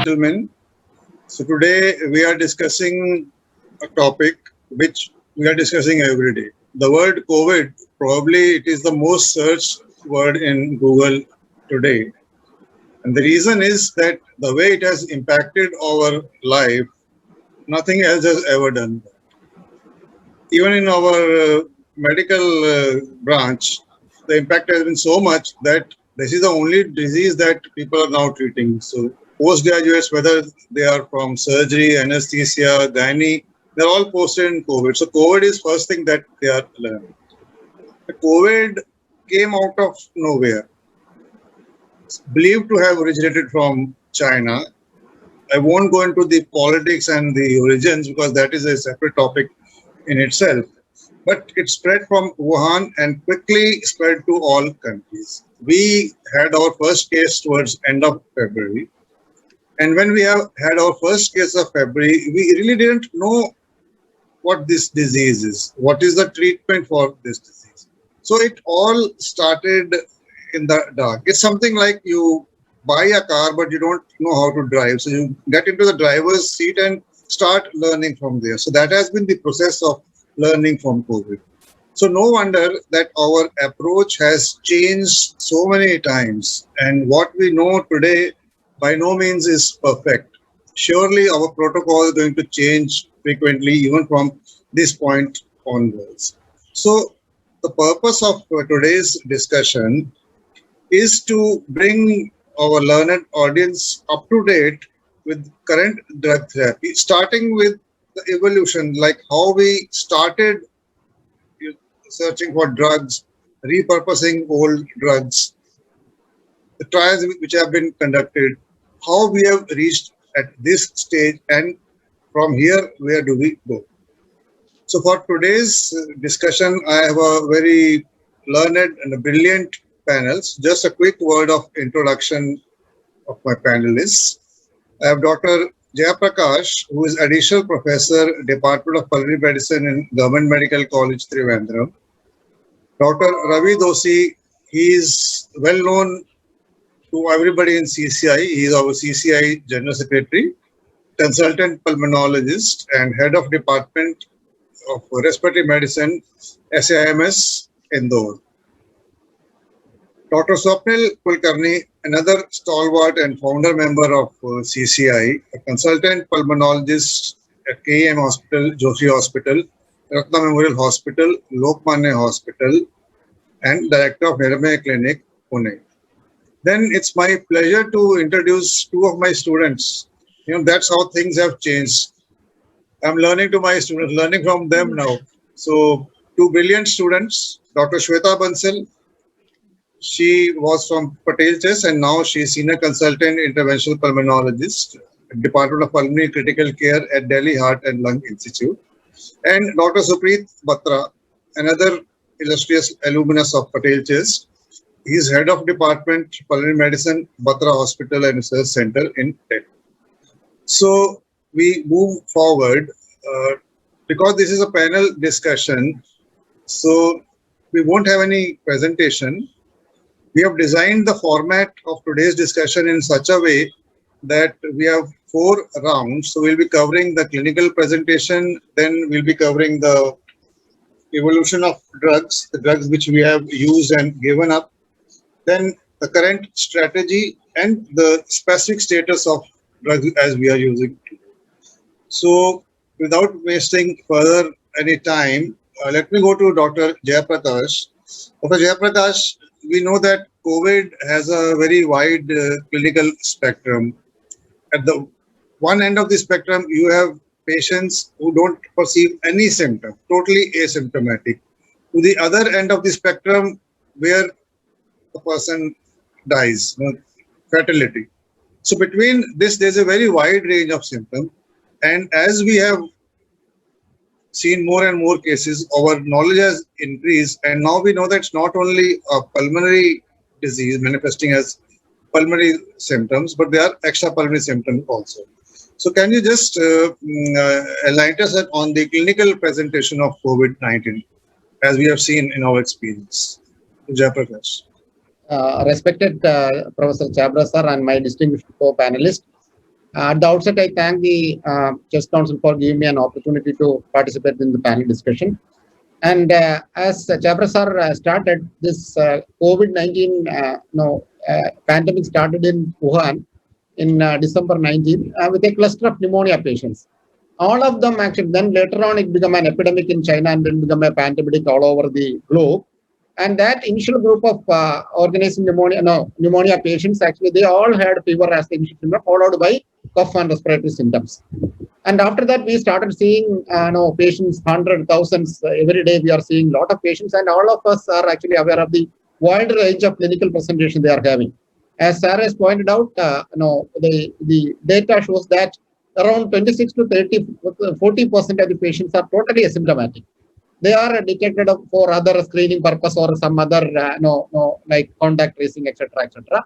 gentlemen. So today we are discussing a topic which we are discussing every day. The word COVID, probably it is the most searched word in Google today. And the reason is that the way it has impacted our life, nothing else has ever done. Even in our medical branch, the impact has been so much that this is the only disease that people are now treating. So postgraduates, whether they are from surgery, anesthesia, gynae, they're all posted in COVID. So COVID is first thing that they are learning. The COVID came out of nowhere. It's believed to have originated from China. I won't go into the politics and the origins because that is a separate topic in itself. But it spread from Wuhan and quickly spread to all countries. We had our first case towards end of February. And when we have had our first case of February, we really didn't know what this disease is, what is the treatment for this disease. So it all started in the dark. It's something like you buy a car, but you don't know how to drive. So you get into the driver's seat and start learning from there. So that has been the process of learning from COVID. So no wonder that our approach has changed so many times. And what we know today by no means is perfect. Surely our protocol is going to change frequently, even from this point onwards. So the purpose of today's discussion is to bring our learned audience up to date with current drug therapy, starting with the evolution, like how we started searching for drugs, repurposing old drugs, the trials which have been conducted, how we have reached at this stage, and from here, where do we go? So, for today's discussion, I have a very learned and brilliant panels. Just a quick word of introduction of my panelists. I have Dr. Jayaprakash, who is Additional Professor, Department of Pulmonary Medicine in Government Medical College, Trivandrum. Dr. Ravi Doshi, he is well known to everybody in CCI. He is our CCI General Secretary, Consultant Pulmonologist, and Head of Department of Respiratory Medicine, SIMS, Indore. Dr. Swapnil Kulkarni, another stalwart and founder member of CCI, a consultant pulmonologist at KEM Hospital, Joshi Hospital, Ratna Memorial Hospital, Lokmanya Hospital, and Director of Nirmay Clinic, Pune. Then it's my pleasure to introduce two of my students. That's how things have changed. I'm learning to my students, learning from them now. So, two brilliant students, Dr. Shweta Bansal. She was from Patel Chess and now she is Senior Consultant Interventional Pulmonologist, Department of Pulmonary Critical Care at Delhi Heart and Lung Institute. And Dr. Supreet Batra, another illustrious alumnus of Patel Chess. He is Head of Department Pulmonary Medicine, Batra Hospital and Research Center in Delhi. So we move forward because this is a panel discussion. So we won't have any presentation. We have designed the format of today's discussion in such a way that we have 4 rounds. So we'll be covering the clinical presentation, then we'll be covering the evolution of drugs, the drugs which we have used and given up, then the current strategy and the specific status of drugs as we are using. So without wasting further any time, let me go to Dr. Jayaprakash. Dr. Jayaprakash, we know that COVID has a very wide clinical spectrum. At the one end of the spectrum, you have patients who don't perceive any symptom, totally asymptomatic. To the other end of the spectrum, where the person dies, fatality. So between this, there's a very wide range of symptoms. And as we have seen more and more cases, our knowledge has increased. And now we know that it's not only a pulmonary disease manifesting as pulmonary symptoms, but there are extrapulmonary symptoms also. So can you just enlighten us on the clinical presentation of COVID-19 as we have seen in our experience? Respected Professor Chabra sir and my distinguished co-panelist, At the outset, I thank the Chess Council for giving me an opportunity to participate in the panel discussion. And as Chabra sir started, this COVID-19 pandemic started in Wuhan in December 19 with a cluster of pneumonia patients. All of them actually, then later on it became an epidemic in China and then became a pandemic all over the globe. And that initial group of organized pneumonia patients, actually, they all had fever as the initial symptom, followed by cough and respiratory symptoms. And after that, we started seeing patients, hundreds, thousands every day. We are seeing a lot of patients, and all of us are actually aware of the wide range of clinical presentation they are having. As Sarah has pointed out, the data shows that around 26 to 30, 40% of the patients are totally asymptomatic. They are detected for other screening purpose or some other, like contact tracing, etc., etc.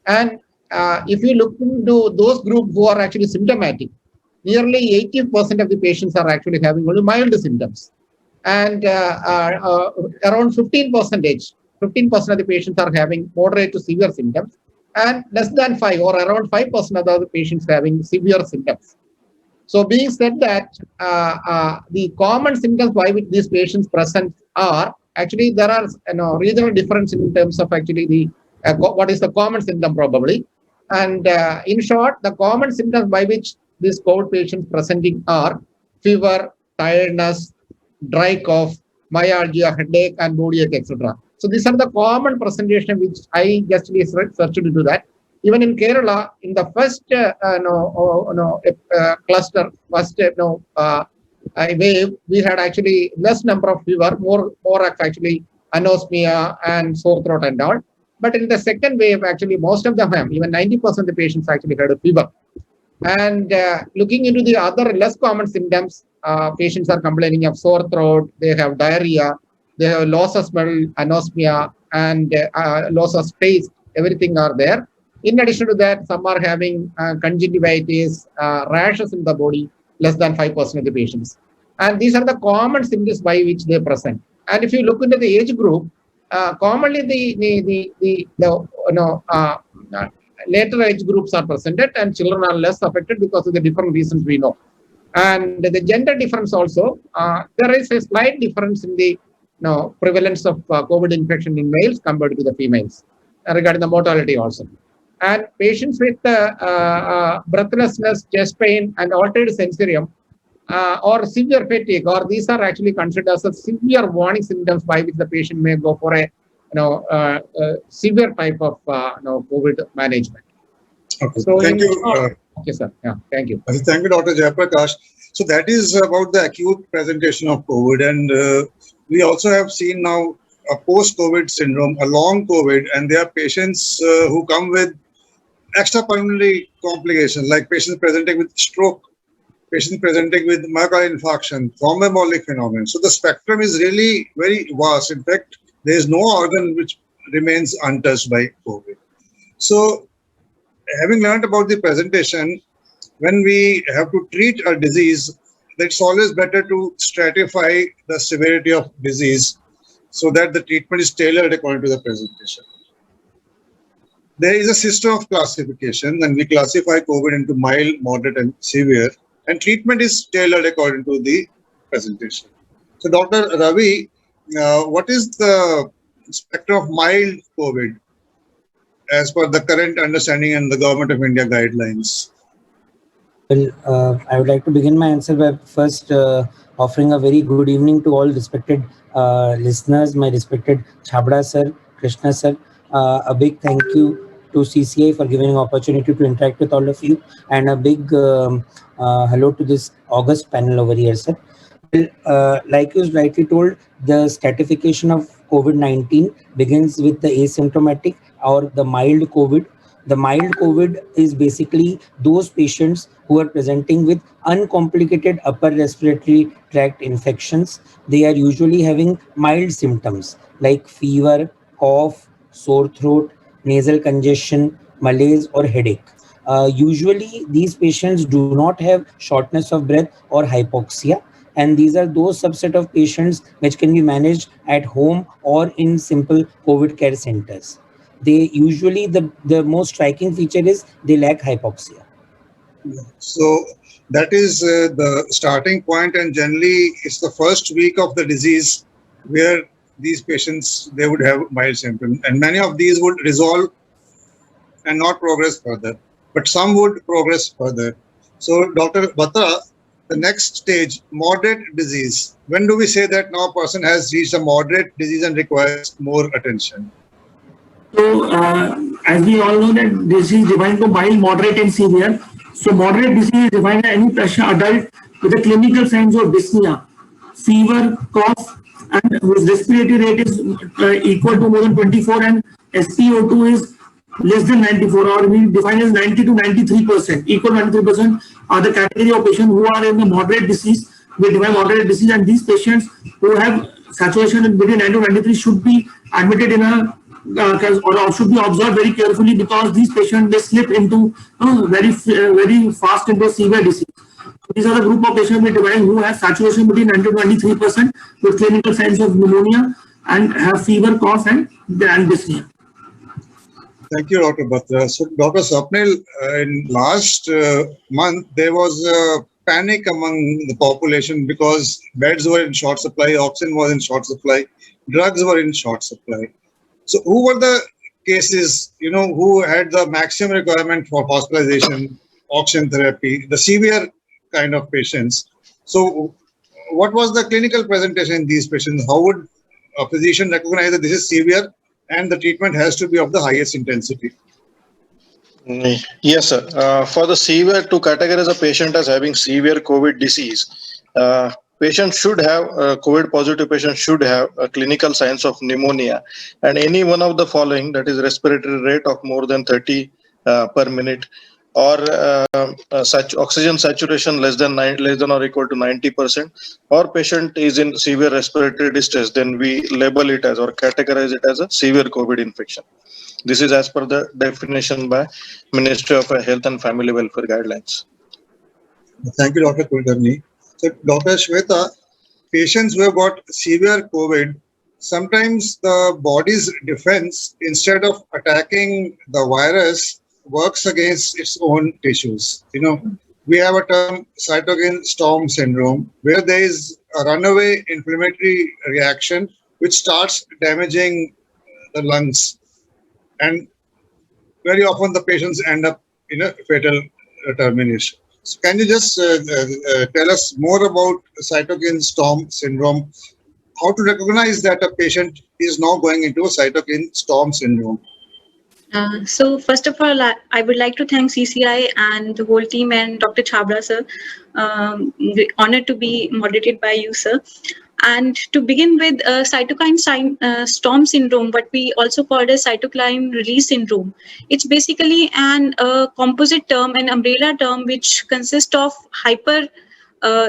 And if you look into those groups who are actually symptomatic, nearly 80% of the patients are actually having only mild symptoms. And around 15% of the patients are having moderate to severe symptoms, and less than 5 or around 5% of the patients having severe symptoms. So, being said that the common symptoms by which these patients present are actually there are regional difference in terms of actually the what is the common symptom probably, and in short, the common symptoms by which these COVID patients presenting are fever, tiredness, dry cough, myalgia, headache, and body ache, etc. So these are the common presentation which I just searched into that. Even in Kerala, in the first cluster, first wave, we had actually less number of fever, more of actually anosmia and sore throat and all. But in the second wave, actually, most of them have, even 90% of the patients actually had a fever. And looking into the other less common symptoms, patients are complaining of sore throat, they have diarrhea, they have loss of smell, anosmia, and loss of taste. Everything are there. In addition to that, some are having conjunctivitis, rashes in the body, less than 5% of the patients. And these are the common symptoms by which they present. And if you look into the age group, commonly later age groups are presented and children are less affected because of the different reasons we know. And the gender difference also, there is a slight difference in the prevalence of COVID infection in males compared to the females regarding the mortality also. And patients with breathlessness, chest pain, and altered sensorium or severe fatigue, or these are actually considered as a severe warning symptoms by which the patient may go for a severe type of COVID management. Okay. So thank you. Okay, sir. Yeah, thank you. Thank you, Dr. Jayaprakash. So that is about the acute presentation of COVID, and we also have seen now a post-COVID syndrome, a long COVID, and there are patients who come with extrapulmonary complications, like patients presenting with stroke, patients presenting with myocardial infarction, thromboembolic phenomenon. So the spectrum is really very vast. In fact, there is no organ which remains untouched by COVID. So, having learned about the presentation, when we have to treat a disease, it's always better to stratify the severity of disease so that the treatment is tailored according to the presentation. There is a system of classification, and we classify COVID into mild, moderate, and severe, and treatment is tailored according to the presentation. So, Dr. Ravi, what is the spectrum of mild COVID as per the current understanding and the Government of India guidelines? Well, I would like to begin my answer by first offering a very good evening to all respected listeners, my respected Chabra sir, Krishna sir. A big thank you to CCI for giving an opportunity to interact with all of you, and a big hello to this August panel over here, sir. Well, like you rightly told, the stratification of COVID-19 begins with the asymptomatic or the mild COVID. The mild COVID is basically those patients who are presenting with uncomplicated upper respiratory tract infections. They are usually having mild symptoms like fever, cough, sore throat, nasal congestion, malaise, or headache. Usually, these patients do not have shortness of breath or hypoxia, and these are those subset of patients which can be managed at home or in simple COVID care centers. They usually, the most striking feature is they lack hypoxia. So that is the starting point, and generally it's the first week of the disease where these patients they would have mild symptoms, and many of these would resolve and not progress further, but some would progress further. So, Dr. Batra, the next stage, moderate disease. When do we say that now a person has reached a moderate disease and requires more attention? So, as we all know that this is defined to mild, moderate, and severe. So, moderate disease is defined as any patient adult with the clinical signs of dyspnea, fever, cough, and whose respiratory rate is equal to more than 24, and SpO2 is less than 94, or we define as 90 to 93%. Equal 93% are the category of patients who are in the moderate disease. We define moderate disease, and these patients who have saturation between 90 to 93 should be admitted in a or should be observed very carefully, because these patients they slip into very fast into severe disease. These are the group of patients we define who have saturation between 90 to 93% with clinical signs of pneumonia and have fever, cough, and dyspnea. Thank you, Dr. Batra. So, Dr. Swapnil, in last month, there was a panic among the population because beds were in short supply, oxygen was in short supply, drugs were in short supply. So, who were the cases, who had the maximum requirement for hospitalization, oxygen therapy, the severe kind of patients? So, what was the clinical presentation in these patients? How would a physician recognize that this is severe and the treatment has to be of the highest intensity? Yes, sir. For the severe, to categorize a patient as having severe COVID disease, patient should have COVID positive patient should have clinical signs of pneumonia, and any one of the following, that is respiratory rate of more than 30 per minute, or oxygen saturation less than or equal to 90%, or patient is in severe respiratory distress, then we label it as or categorize it as a severe COVID infection. This is as per the definition by Ministry of Health and Family Welfare guidelines. Thank you, Dr. Kulkarni. So, Dr. Shweta, patients who have got severe COVID, sometimes the body's defense, instead of attacking the virus, works against its own tissues. We have a term, cytokine storm syndrome, where there is a runaway inflammatory reaction which starts damaging the lungs. And very often the patients end up in a fatal termination. So can you just tell us more about cytokine storm syndrome? How to recognize that a patient is now going into a cytokine storm syndrome? So first of all, I would like to thank CCI and the whole team and Dr. Chhabra sir. Honored to be moderated by you, sir. And to begin with, cytokine storm syndrome, what we also call as cytokine release syndrome. It's basically an composite term, an umbrella term, which consists of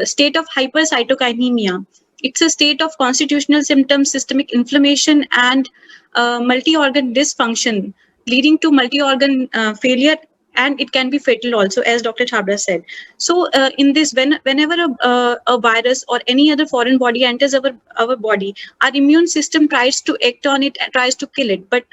state of hypercytokinemia. It's a state of constitutional symptoms, systemic inflammation, and multi-organ dysfunction, leading to multi-organ failure, and it can be fatal also, as Dr. Chhabra said. So in this, whenever a virus or any other foreign body enters our body, our immune system tries to act on it, tries to kill it. But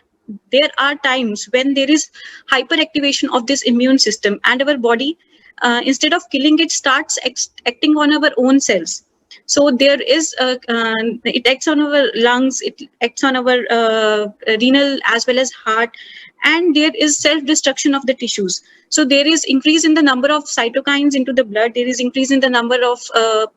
there are times when there is hyperactivation of this immune system, and our body, instead of killing it, starts acting on our own cells. So there is it acts on our lungs, it acts on our renal as well as heart, and there is self-destruction of the tissues. So there is increase in the number of cytokines into the blood, there is increase in the number of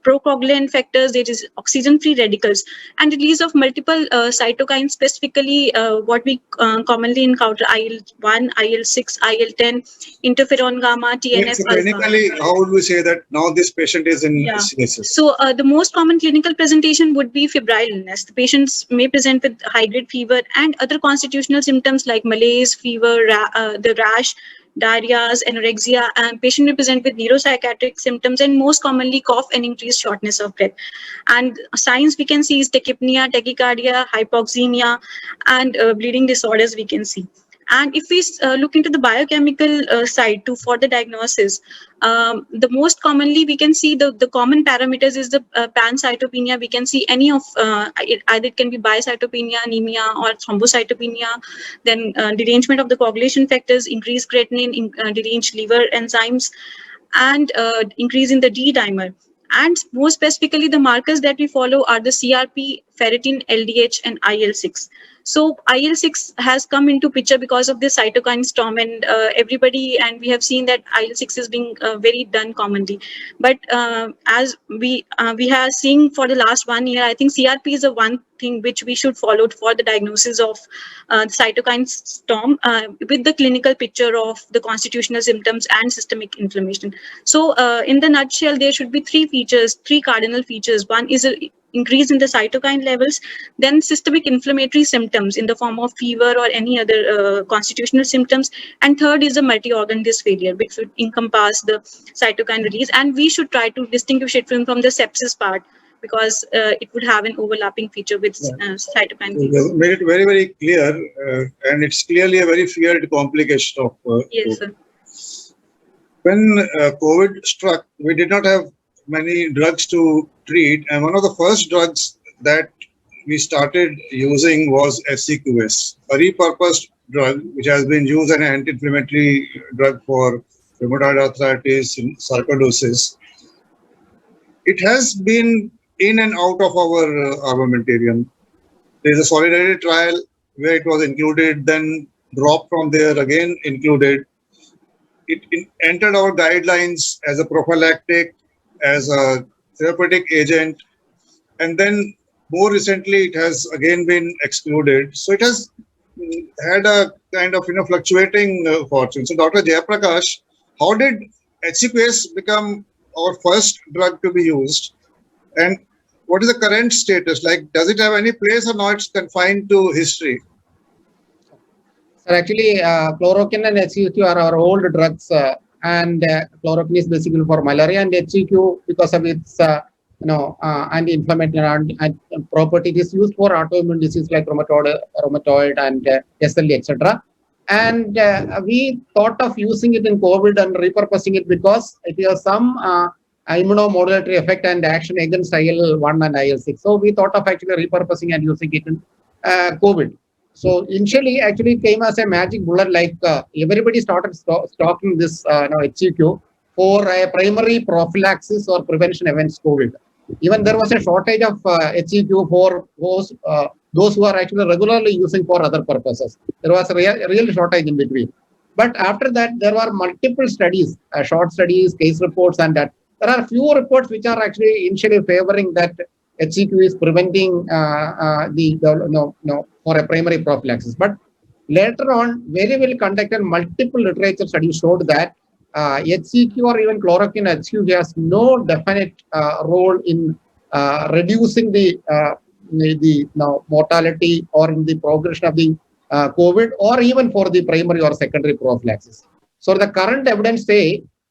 procoagulant factors, there is oxygen-free radicals, and release of multiple cytokines, specifically what we commonly encounter: IL-1, IL-6, IL-10, interferon gamma, TNF So clinically, how would we say that now this patient is in CSS? So the most common clinical presentation would be febrile illness. The patients may present with high-grade fever and other constitutional symptoms like malaise, fever, the rash, diarrhea, anorexia, and patient may present with neuropsychiatric symptoms, and most commonly cough and increased shortness of breath. And signs we can see is tachypnea, tachycardia, hypoxemia, and bleeding disorders we can see. And if we look into the biochemical side for the diagnosis, the most commonly we can see the common parameters is the pancytopenia. We can see any of either it can be bicytopenia, anemia, or thrombocytopenia. Then derangement of the coagulation factors, increased creatinine, deranged liver enzymes, and increase in the D dimer. And more specifically, the markers that we follow are the CRP, ferritin, LDH, and IL-6. So IL-6 has come into picture because of this cytokine storm, and and we have seen that IL-6 is being very done commonly. But as we have seen for the last 1 year, I think CRP is the one thing which we should follow for the diagnosis of the cytokine storm with the clinical picture of the constitutional symptoms and systemic inflammation. So in the nutshell, there should be three cardinal features. One is a increase in the cytokine levels, then systemic inflammatory symptoms in the form of fever or any other constitutional symptoms, and third is a multi-organ disfailure, which would encompass the cytokine release. And we should try to distinguish it from the sepsis part, because it would have an overlapping feature with cytokine release. You made it very, very clear, and it's clearly a very feared complication of Yes, COVID. sir. When COVID struck, we did not have many drugs to treat, and one of the first drugs that we started using was SCQS, a repurposed drug which has been used as an anti-inflammatory drug for rheumatoid arthritis and sarcoidosis. It has been in and out of our armamentarium. There is a solidarity trial where it was included, then dropped from there, again included. It entered our guidelines as a prophylactic, as a therapeutic agent, and then more recently it has again been excluded. So it has had a kind of fluctuating fortune. So Dr. Jayaprakash, how did HCQS become our first drug to be used, and what is the current status? Like, does it have any place or not? It's confined to history? Sir, actually, chloroquine and HCQ are our old drugs, and chloroquine is basically for malaria, and HCQ, because of its anti-inflammatory property, it is used for autoimmune disease like rheumatoid and SLE, etc. And we thought of using it in COVID and repurposing it because it has some immunomodulatory effect and action against IL-1 and IL-6. So we thought of actually repurposing and using it in COVID. So initially, actually, it came as a magic bullet. Like everybody started stocking this HCQ for a primary prophylaxis or prevention against COVID. Even there was a shortage of HCQ for those who are actually regularly using for other purposes. There was a real shortage in between. But after that, there were multiple studies, short studies, case reports, and that. There are few reports which are actually initially favoring that HCQ is preventing for a primary prophylaxis. But later on, very well conducted multiple literature studies showed that HCQ or even chloroquine HCQ has no definite role in reducing the mortality or in the progression of the COVID, or even for the primary or secondary prophylaxis. So the current evidence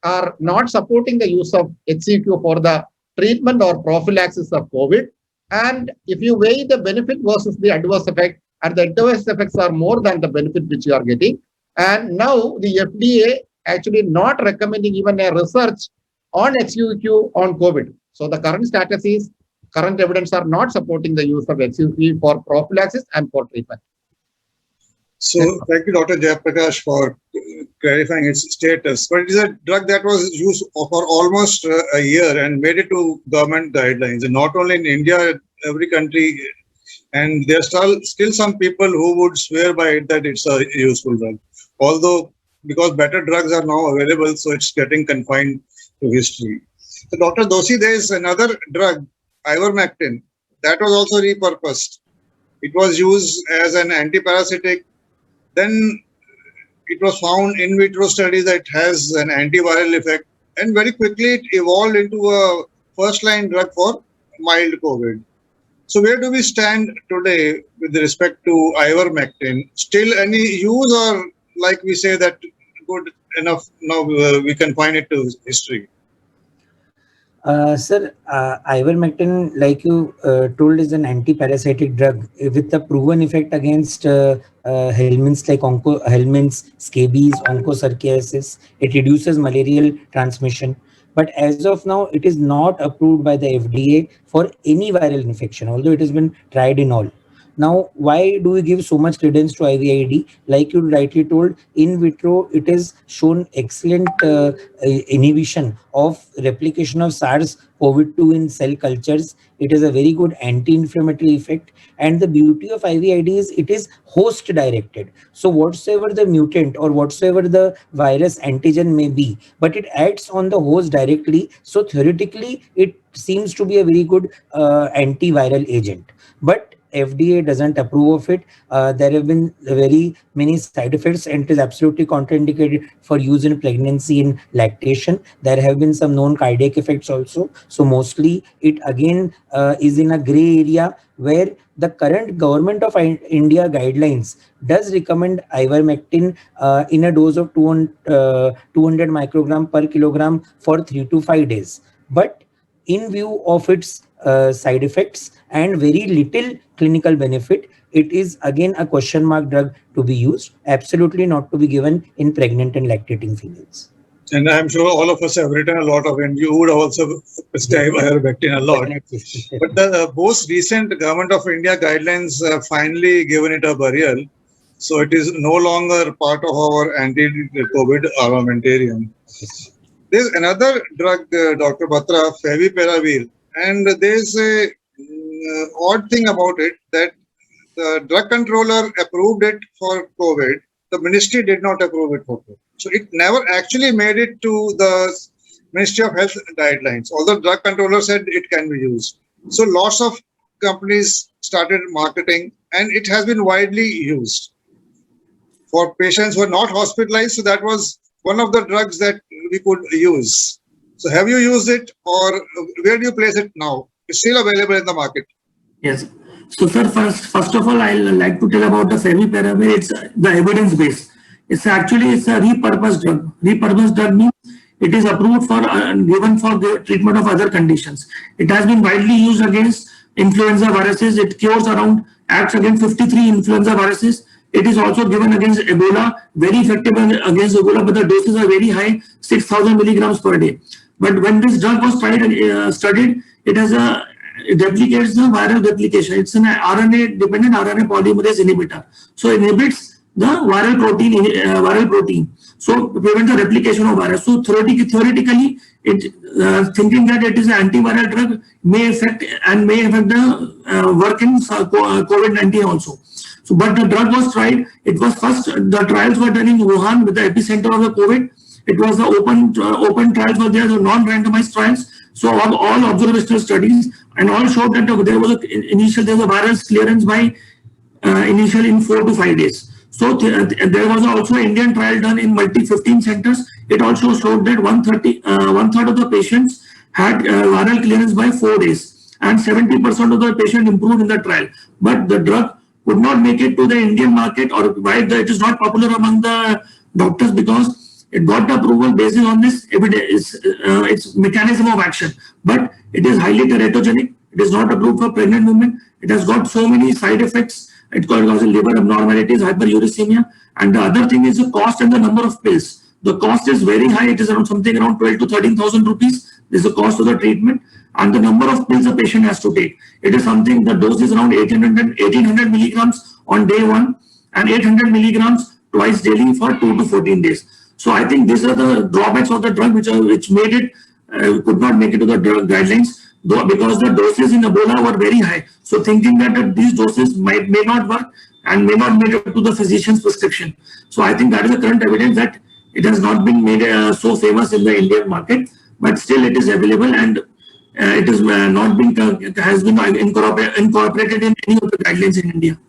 are not supporting the use of HCQ for the treatment or prophylaxis of COVID. And if you weigh the benefit versus the adverse effect, and the adverse effects are more than the benefit which you are getting. And now the FDA actually not recommending even a research on HCQ on COVID. So the current status is, current evidence are not supporting the use of HCQ for prophylaxis and for treatment. So thank you, Dr. Jayaprakash, for clarifying its status. But it is a drug that was used for almost a year and made it to government guidelines. And not only in India, every country. And there are still some people who would swear by it that it's a useful drug. Although, because better drugs are now available, so it's getting confined to history. So Dr. Doshi, there is another drug, ivermectin, that was also repurposed. It was used as an antiparasitic. Then it was found in vitro studies that it has an antiviral effect, and very quickly it evolved into a first-line drug for mild COVID. So where do we stand today with respect to ivermectin? Still any use, or like we say that good enough, now we confine it to history? Sir, ivermectin, like you told, is an anti-parasitic drug with a proven effect against helminths like helminths, scabies, onchocerciasis. It reduces malarial transmission. But as of now, it is not approved by the FDA for any viral infection, although it has been tried in all. Now, why do we give so much credence to IVID? Like you rightly told, in vitro, it is shown excellent inhibition of replication of SARS-CoV-2 in cell cultures. It is a very good anti-inflammatory effect. And the beauty of IVID is it is host directed. So whatsoever the mutant or whatsoever the virus antigen may be, but it acts on the host directly. So theoretically, it seems to be a very good antiviral agent. But FDA doesn't approve of it. There have been very many side effects, and it is absolutely contraindicated for use in pregnancy and lactation. There have been some known cardiac effects also. So mostly it again is in a gray area where the current government of India guidelines does recommend ivermectin in a dose of 200 microgram per kilogram for 3 to 5 days. But in view of its side effects and very little clinical benefit, it is again a question mark drug to be used, absolutely not to be given in pregnant and lactating females. And I'm sure all of us have written a lot of, and you would also prescribe ivermectin a lot. But the most recent Government of India guidelines have finally given it a burial. So it is no longer part of our anti-COVID armamentarium. There's another drug, Dr. Batra, favipiravir, and there's a odd thing about it that the drug controller approved it for COVID. The ministry did not approve it for COVID. So it never actually made it to the Ministry of Health guidelines, although drug controller said it can be used. So lots of companies started marketing, and it has been widely used for patients who are not hospitalized. So that was one of the drugs that we could use. So have you used it, or where do you place it now? It's still available in the market. Yes. So, sir, first of all, I'll like to tell about the favipiravir. It's the evidence base. It's a repurposed drug. Repurposed drug means it is approved for given for the treatment of other conditions. It has been widely used against influenza viruses. It acts against 53 influenza viruses. It is also given against Ebola, very effective against Ebola, but the doses are very high, 6,000 milligrams per day. But when this drug was studied, it replicates the viral replication. It's an RNA-dependent RNA polymerase inhibitor. So it inhibits the viral protein. So prevent the replication of virus. So theoretically, thinking that it is an antiviral drug may affect the work in COVID-19 also. So, but the drug was tried. It was the trials were done in Wuhan with the epicenter of the COVID. It was the open trials were there, the non-randomized trials. So all observational studies, and all showed that there was a viral clearance by initial in 4 to 5 days. So there was also an Indian trial done in 15 centers. It also showed that one third of the patients had viral clearance by 4 days, and 70% of the patients improved in the trial. But the drug could not make it to the Indian market, or why it is not popular among the doctors, because it got the approval based on this evidence, its mechanism of action. But it is highly teratogenic. It is not approved for pregnant women. It has got so many side effects. It causes liver abnormalities, hyperuricemia, and the other thing is the cost and the number of pills. The cost is very high. It is around 12 to 13,000 rupees. This is the cost of the treatment, and the number of pills the patient has to take. It is something, the dose is around 1800 milligrams on day 1 and 800 milligrams twice daily for 2 to 14 days. So I think these are the drawbacks of the drug which made it could not make it to the drug guidelines, because the doses in Ebola were very high. So thinking that these doses may not work and may not make it to the physician's prescription. So I think that is the current evidence that it has not been made so famous in the Indian market, but still it is available, and it is has been incorporated in any of the guidelines in India.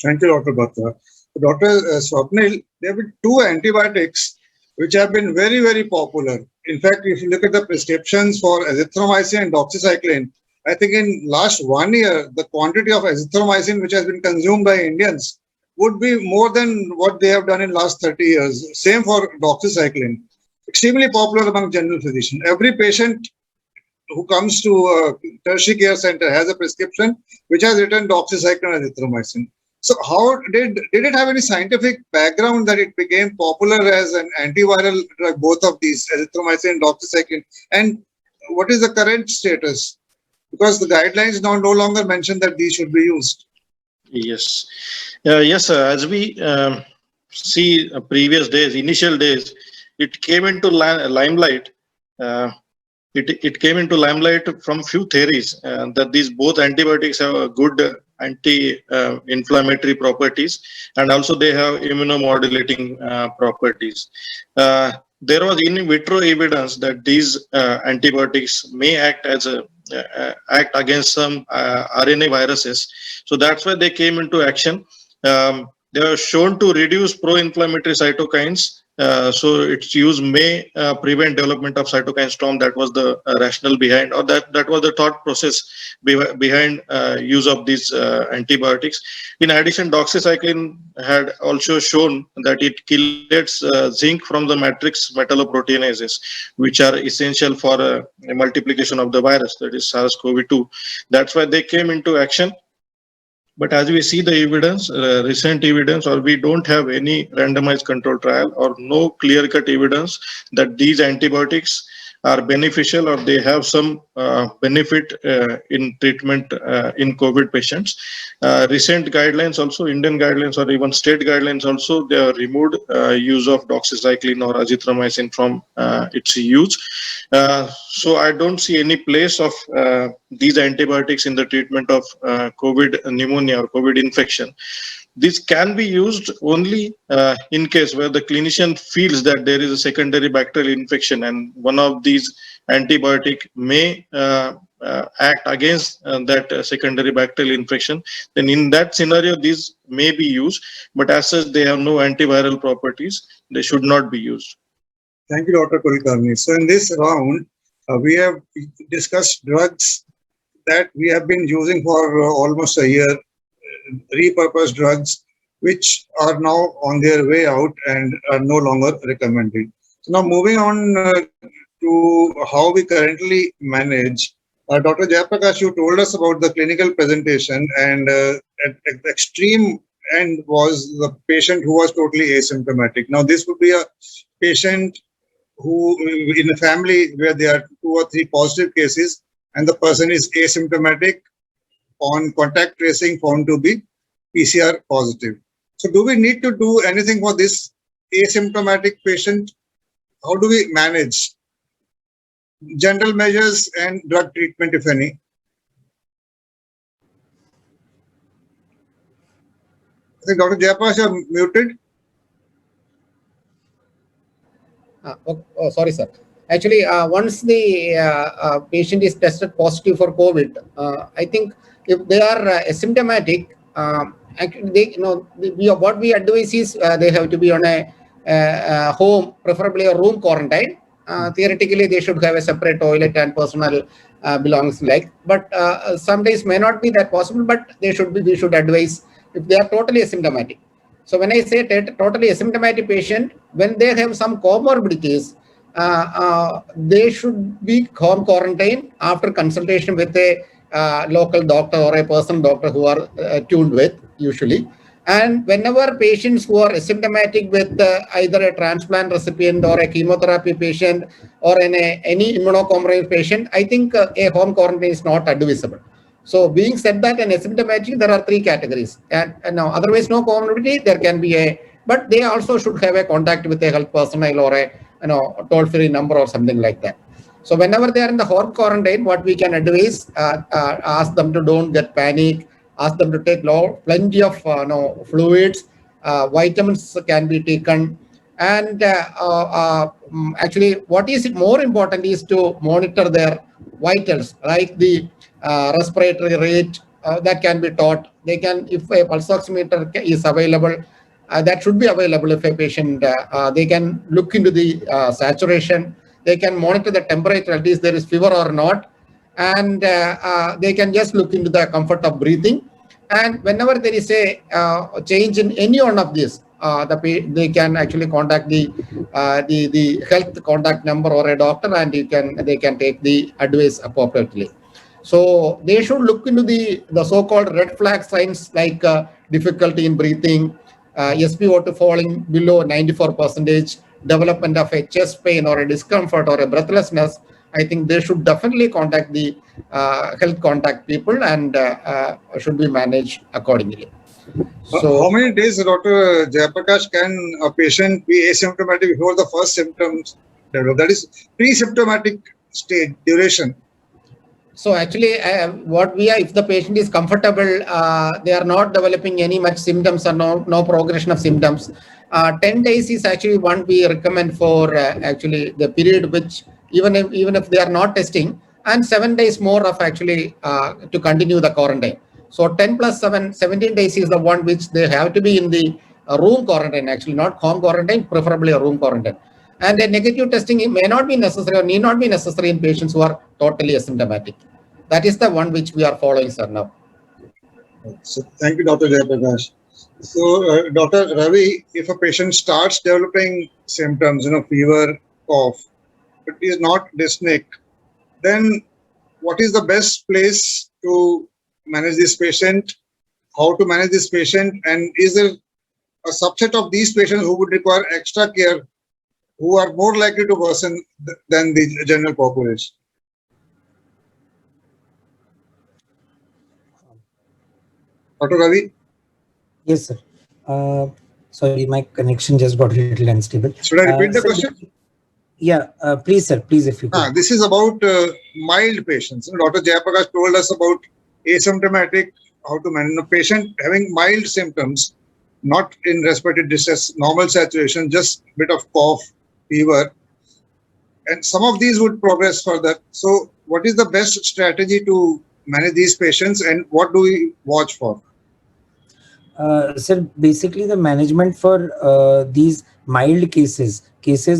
Thank you, Dr. Batra. Dr. Swapnil, there have been 2 antibiotics which have been very, very popular. In fact, if you look at the prescriptions for azithromycin and doxycycline, I think in last 1 year, the quantity of azithromycin which has been consumed by Indians would be more than what they have done in last 30 years. Same for doxycycline. Extremely popular among general physicians. Every patient who comes to a tertiary care center has a prescription which has written doxycycline and azithromycin. So how did it have any scientific background that it became popular as an antiviral drug, both of these, azithromycin and doxycycline? And what is the current status? Because the guidelines now no longer mention that these should be used. Yes. Yes, sir. As we see previous days, initial days, it came into limelight. Uh, it came into limelight from few theories that these both antibiotics have a good anti-inflammatory properties, and also they have immunomodulating properties. Uh, there was in vitro evidence that these antibiotics may act as a act against some RNA viruses. So that's why they came into action. They are shown to reduce pro-inflammatory cytokines. So its use may prevent development of cytokine storm. That was the rationale behind, or that was the thought process behind use of these antibiotics. In addition, doxycycline had also shown that it chelates zinc from the matrix metalloproteinases, which are essential for a multiplication of the virus, that is SARS-CoV-2. That's why they came into action. But as we see the evidence, recent evidence, or we don't have any randomized control trial or no clear-cut evidence that these antibiotics are beneficial or they have some benefit in treatment in COVID patients. Recent guidelines also, Indian guidelines or even state guidelines also, they have removed use of doxycycline or azithromycin from its use. So I don't see any place of these antibiotics in the treatment of COVID pneumonia or COVID infection. This can be used only in case where the clinician feels that there is a secondary bacterial infection and one of these antibiotic may act against that secondary bacterial infection. Then in that scenario, these may be used, but as such, they have no antiviral properties. They should not be used. Thank you, Dr. Kulkarni. So in this round, we have discussed drugs that we have been using for almost a year, repurposed drugs, which are now on their way out and are no longer recommended. So now moving on to how we currently manage. Dr. Jayaprakash, you told us about the clinical presentation, and at the extreme end was the patient who was totally asymptomatic. Now this would be a patient who in a family where there are 2 or 3 positive cases and the person is asymptomatic, on contact tracing found to be PCR positive. So do we need to do anything for this asymptomatic patient? How do we manage? General measures and drug treatment, if any. I think Dr. Jayaprakash, you're muted. Sorry, sir. Actually, once the patient is tested positive for COVID, I think if they are asymptomatic, actually, what we advise is they have to be on a home, preferably a room quarantine. Theoretically, they should have a separate toilet and personal belongings like. But some days may not be that possible. But they should be. We should advise if they are totally asymptomatic. So when I say totally asymptomatic patient, when they have some comorbidities, they should be home quarantine after consultation with a local doctor or a personal doctor who are tuned with usually. And whenever patients who are asymptomatic with either a transplant recipient or a chemotherapy patient or any immunocompromised patient, I think a home quarantine is not advisable. So being said that an asymptomatic, there are 3 categories. And now otherwise no comorbidity, there can be but they also should have a contact with a health personnel or a toll-free number or something like that. So whenever they are in the home quarantine, what we can advise, ask them to don't get panic, ask them to take plenty of fluids, vitamins can be taken. And actually what is more important is to monitor their vitals, like the respiratory rate, that can be taught. They can, if a pulse oximeter is available, that should be available if a patient, they can look into the saturation, they can monitor the temperature, at least there is fever or not, and they can just look into the comfort of breathing. And whenever there is a change in any one of these, they can actually contact the health contact number or a doctor, and they can take the advice appropriately. So they should look into the so-called red flag signs like difficulty in breathing, SpO2 falling below 94%, development of a chest pain or a discomfort or a breathlessness. I think they should definitely contact the health contact people and should be managed accordingly. So how many days, Dr. Jayaprakash, can a patient be asymptomatic before the first symptoms develop? That is pre-symptomatic stage duration. So actually, what we are, if the patient is comfortable, they are not developing any much symptoms or no progression of symptoms. 10 days is actually one we recommend for actually the period which even if they are not testing, and 7 days more of actually to continue the quarantine. So 10 plus 7, 17 days is the one which they have to be in the room quarantine, actually not home quarantine, preferably a room quarantine. And the negative testing may not be necessary or need not be necessary in patients who are totally asymptomatic. That is the one which we are following, sir, now. So thank you, Dr. Jayaprakash. So, Dr. Ravi, if a patient starts developing symptoms, fever, cough, but is not dyspneic, then what is the best place to manage this patient? How to manage this patient? And is there a subset of these patients who would require extra care, who are more likely to worsen than the general population? Dr. Ravi? Yes, sir. Sorry, my connection just got a little unstable. Should I repeat the Sir, question? yeah, please, sir. Please, if you could. This is about mild patients. Dr. Jayaprakash told us about asymptomatic, how to manage a patient having mild symptoms, not in respiratory distress, normal saturation, just a bit of cough, fever. And some of these would progress further. So what is the best strategy to manage these patients, and what do we watch for? Sir, basically the management for these mild cases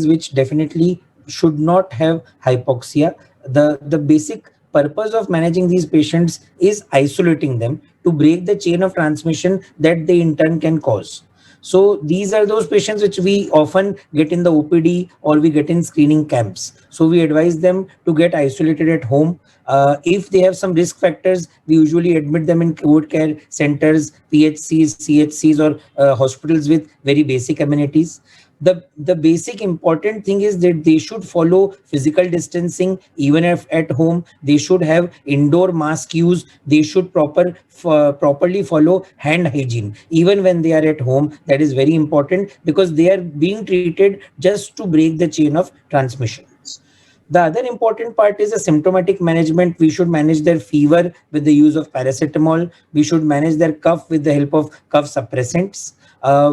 which definitely should not have hypoxia, the basic purpose of managing these patients is isolating them to break the chain of transmission that they in turn can cause. So these are those patients which we often get in the OPD or we get in screening camps. So we advise them to get isolated at home. If they have some risk factors, we usually admit them in COVID care centers, PHCs, CHCs, or hospitals with very basic amenities. The basic important thing is that they should follow physical distancing even if at home. They should have indoor mask use. They should properly follow hand hygiene even when they are at home. That is very important because they are being treated just to break the chain of transmission. The other important part is a symptomatic management. We should manage their fever with the use of paracetamol. We should manage their cough with the help of cough suppressants.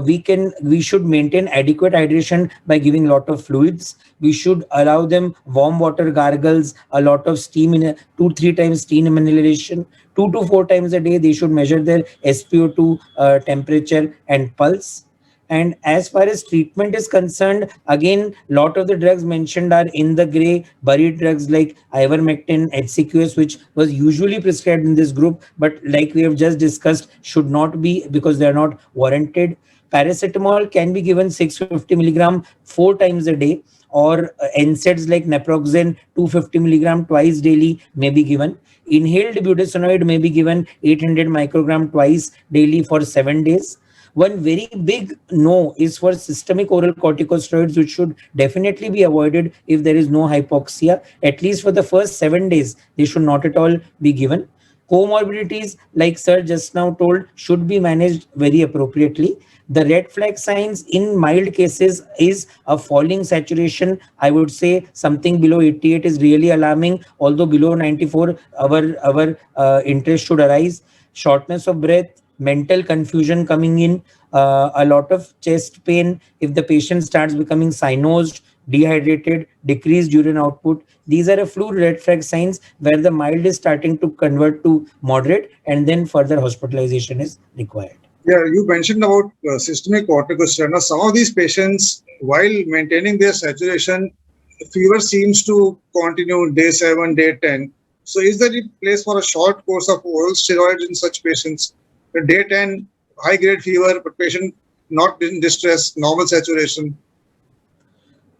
We should maintain adequate hydration by giving a lot of fluids. We should allow them warm water gargles, a lot of steam in 2-3 times steam inhalation. 2 to 4 times a day they should measure their SpO2 temperature and pulse. And as far as treatment is concerned, again, lot of the drugs mentioned are in the gray, buried drugs like ivermectin, HCQS, which was usually prescribed in this group, but like we have just discussed, should not be because they are not warranted. Paracetamol can be given 650 milligram 4 times a day, or NSAIDs like naproxen 250 milligram twice daily may be given. Inhaled budesonide may be given 800 microgram twice daily for 7 days. One very big no is for systemic oral corticosteroids, which should definitely be avoided if there is no hypoxia. At least for the first 7 days, they should not at all be given. Comorbidities, like sir just now told, should be managed very appropriately. The red flag signs in mild cases is a falling saturation. I would say something below 88 is really alarming, although below 94, our interest should arise. Shortness of breath, mental confusion coming in, a lot of chest pain if the patient starts becoming cyanosed, dehydrated, decreased urine output. These are a few red flag signs where the mild is starting to convert to moderate, and then further hospitalization is required. Yeah, you mentioned about systemic corticosteroid. Now, some of these patients, while maintaining their saturation, fever seems to continue day 7, day 10. So is there a place for a short course of oral steroids in such patients? The day 10, high-grade fever, but patient not in distress, normal saturation.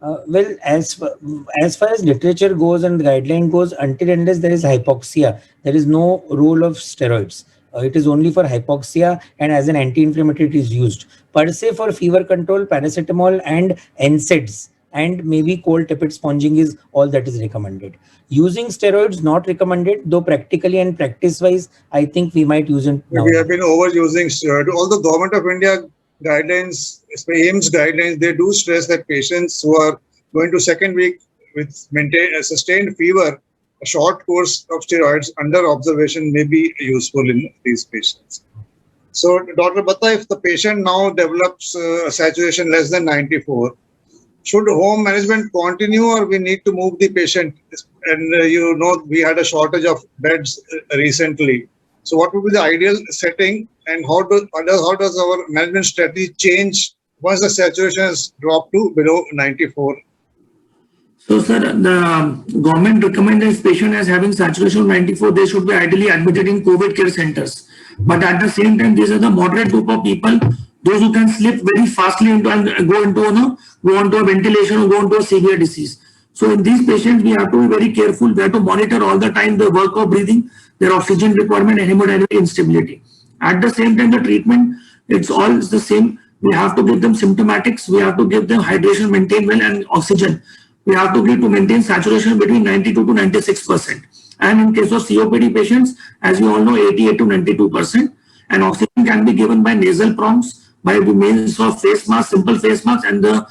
Well, as far as literature goes and the guideline goes, until unless there is hypoxia, there is no role of steroids. It is only for hypoxia, and as an anti-inflammatory it is used. Per se, for fever control, paracetamol and NSAIDs and maybe cold tepid sponging is all that is recommended. Using steroids not recommended, though practically and practice wise, I think we might use it now. We have been overusing steroid. Although Government of India guidelines, AIMS guidelines, they do stress that patients who are going to second week with sustained fever, a short course of steroids under observation may be useful in these patients. So, Dr. Batta, if the patient now develops a saturation less than 94, should home management continue or we need to move the patient? And we had a shortage of beds recently. So what would be the ideal setting, and how does our management strategy change once the saturation has dropped to below 94? So, sir, the government recommends patient as having saturation of 94, they should be ideally admitted in COVID care centers. But at the same time, these are the moderate group of people, those who can slip very fastly into and go into a ventilation or go into a severe disease. So in these patients, we have to be very careful. We have to monitor all the time the work of breathing, their oxygen requirement and hemodynamic instability. At the same time, the treatment, it's all the same. We have to give them symptomatics. We have to give them hydration, maintain well, and oxygen. We have to give to maintain saturation between 92 to 96%. And in case of COPD patients, as you all know, 88 to 92%. And oxygen can be given by nasal prongs, by the means of face mask, simple face mask, and the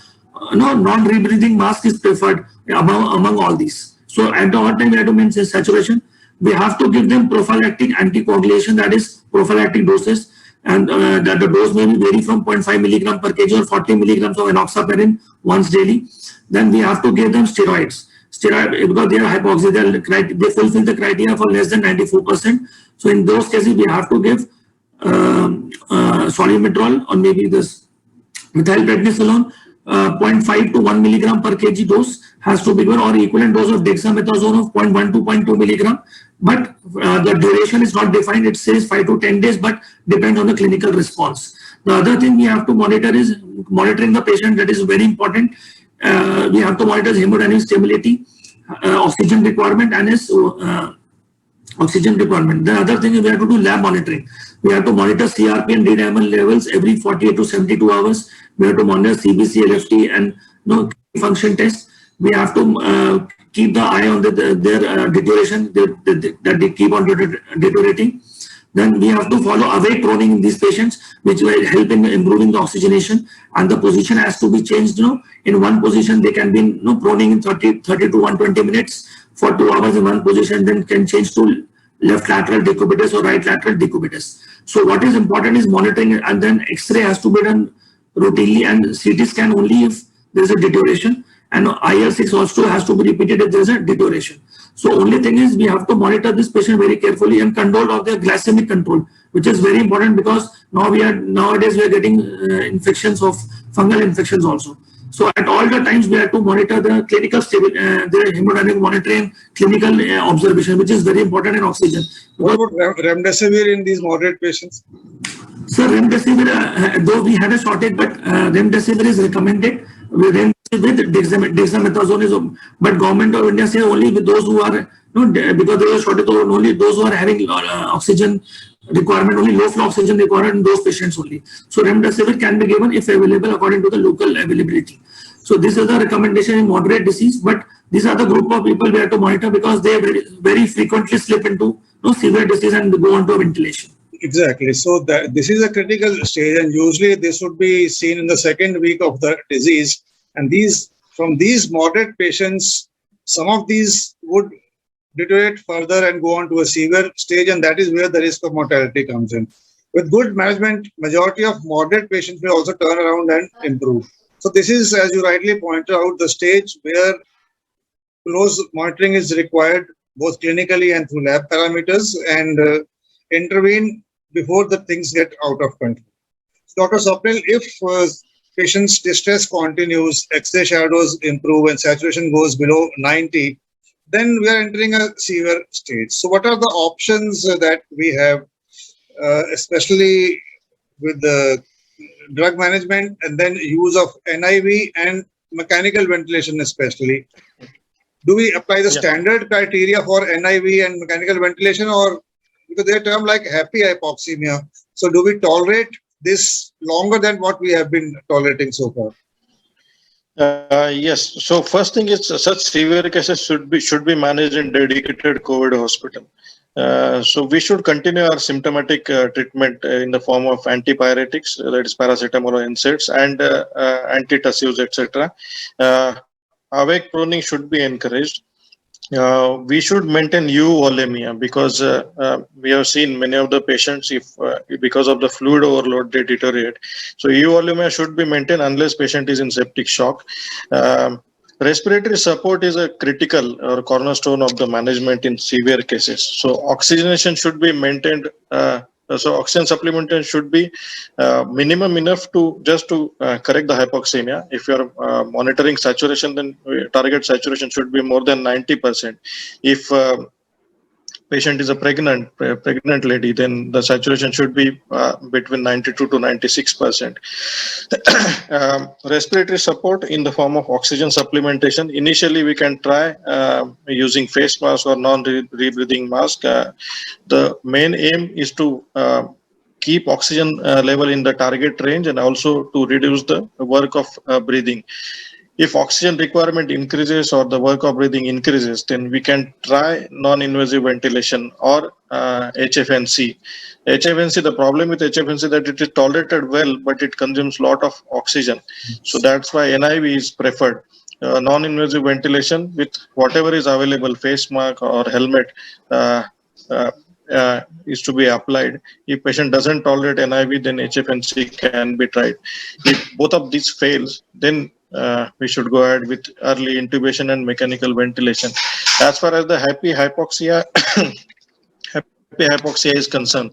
non-rebreathing mask is preferred among all these. So at the odd time, we have to maintain saturation. We have to give them prophylactic anticoagulation, that is prophylactic doses, and that the dose may vary from 0.5 milligram per kg or 40 milligrams of enoxaparin once daily. Then we have to give them steroids. Because they are hypoxic, they fulfill the criteria for less than 94%. So in those cases, we have to give Solumetrol or maybe this methylprednisolone, 0.5 to 1 milligram per kg dose has to be given, or equivalent dose of dexamethasone of 0.1 to 0.2 milligram. But the duration is not defined. It says 5 to 10 days, but depends on the clinical response. The other thing we have to monitor is monitoring the patient. That is very important. We have to monitor his hemodynamic stability, oxygen requirement, and his oxygen requirement. The other thing is we have to do lab monitoring. We have to monitor CRP and D-dimer levels every 48 to 72 hours. We have to monitor CBC, LFT, and function test. We have to keep the eye on their deterioration, that they keep on deteriorating. Then we have to follow awake proning in these patients, which will help in improving the oxygenation, and the position has to be changed. In one position they can be proning in 30 to 120 minutes for 2 hours in one position, then can change to left lateral decubitus or right lateral decubitus. So what is important is monitoring, and then X-ray has to be done routinely, and CT scan only if there is a deterioration, and IL-6 also has to be repeated if there is a deterioration. So only thing is we have to monitor this patient very carefully and control of their glycemic control, which is very important because nowadays we are getting infections of fungal infections also. So at all the times we have to monitor the clinical the hemodynamic monitoring, clinical observation, which is very important in oxygen. What about remdesivir in these moderate patients? So remdesivir, though we had a shortage, but remdesivir is recommended. With dexamethasone is, but Government of India says only with those who are because there is a shortage, only those who are having oxygen requirement, only low flow oxygen requirement in those patients only. So remdesivir can be given if available according to the local availability. So this is the recommendation in moderate disease, but these are the group of people we have to monitor because they very frequently slip into severe disease and go on to a ventilation. Exactly. So this is a critical stage, and usually this would be seen in the second week of the disease. And from these moderate patients, some of these would deteriorate further and go on to a severe stage, and that is where the risk of mortality comes in. With good management, majority of moderate patients may also turn around and improve. So this is, as you rightly pointed out, the stage where close monitoring is required, both clinically and through lab parameters, and intervene before the things get out of control. Dr. Swapnil, if patient's distress continues, X-ray shadows improve, and saturation goes below 90, then we are entering a severe stage. So what are the options that we have, especially with the drug management and then use of NIV and mechanical ventilation especially? Do we apply the standard criteria for NIV and mechanical ventilation, or because they are termed like happy hypoxemia? So do we tolerate this longer than what we have been tolerating so far? Yes. So first thing is such severe cases should be managed in dedicated COVID hospital. So we should continue our symptomatic treatment in the form of antipyretics, that is paracetamol or NSAIDs, and antitussives, etc. Awake proning should be encouraged. We should maintain euvolemia because we have seen many of the patients, if because of the fluid overload, they deteriorate. So euvolemia should be maintained unless patient is in septic shock. Respiratory support is a critical or cornerstone of the management in severe cases. So oxygenation should be maintained. So oxygen supplementation should be minimum enough to just to correct the hypoxemia. If you are monitoring saturation, then target saturation should be more than 90%. If patient is a pregnant lady, then the saturation should be between 92 to 96%. Respiratory support in the form of oxygen supplementation. Initially, we can try using face mask or non-rebreathing mask. The main aim is to keep oxygen level in the target range and also to reduce the work of breathing. If oxygen requirement increases or the work of breathing increases, then we can try non-invasive ventilation or HFNC. HFNC, the problem with HFNC that it is tolerated well, but it consumes a lot of oxygen. So that's why NIV is preferred. Non-invasive ventilation with whatever is available, face mask or helmet, is to be applied. If patient doesn't tolerate NIV, then HFNC can be tried. If both of these fails, then we should go ahead with early intubation and mechanical ventilation. As far as the happy hypoxia is concerned,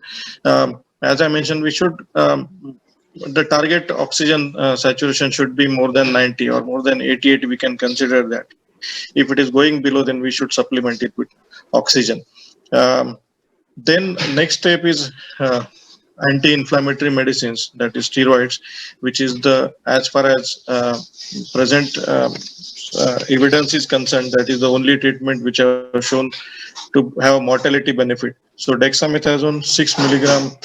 as I mentioned, we should the target oxygen saturation should be more than 90 or more than 88. We can consider that. If it is going below, then we should supplement it with oxygen. Then next step is anti-inflammatory medicines, that is steroids, which is the, as far as present evidence is concerned, that is the only treatment which have shown to have a mortality benefit. So dexamethasone 6 milligram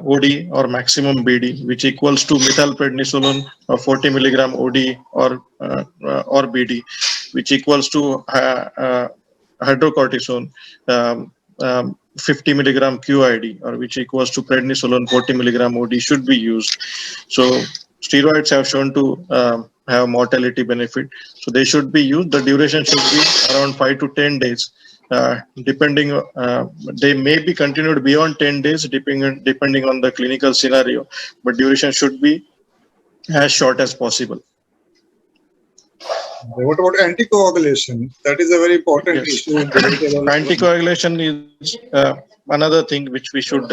OD or maximum BD, which equals to methylprednisolone 40 milligram OD or BD, which equals to hydrocortisone 50 milligram QID, or which equals to prednisolone 40 milligram OD should be used. So steroids have shown to have mortality benefit, so they should be used. The duration should be around 5 to 10 days. Depending, they may be continued beyond 10 days depending on the clinical scenario, but duration should be as short as possible. What about anticoagulation? That is a very important issue. Anticoagulation is another thing which we should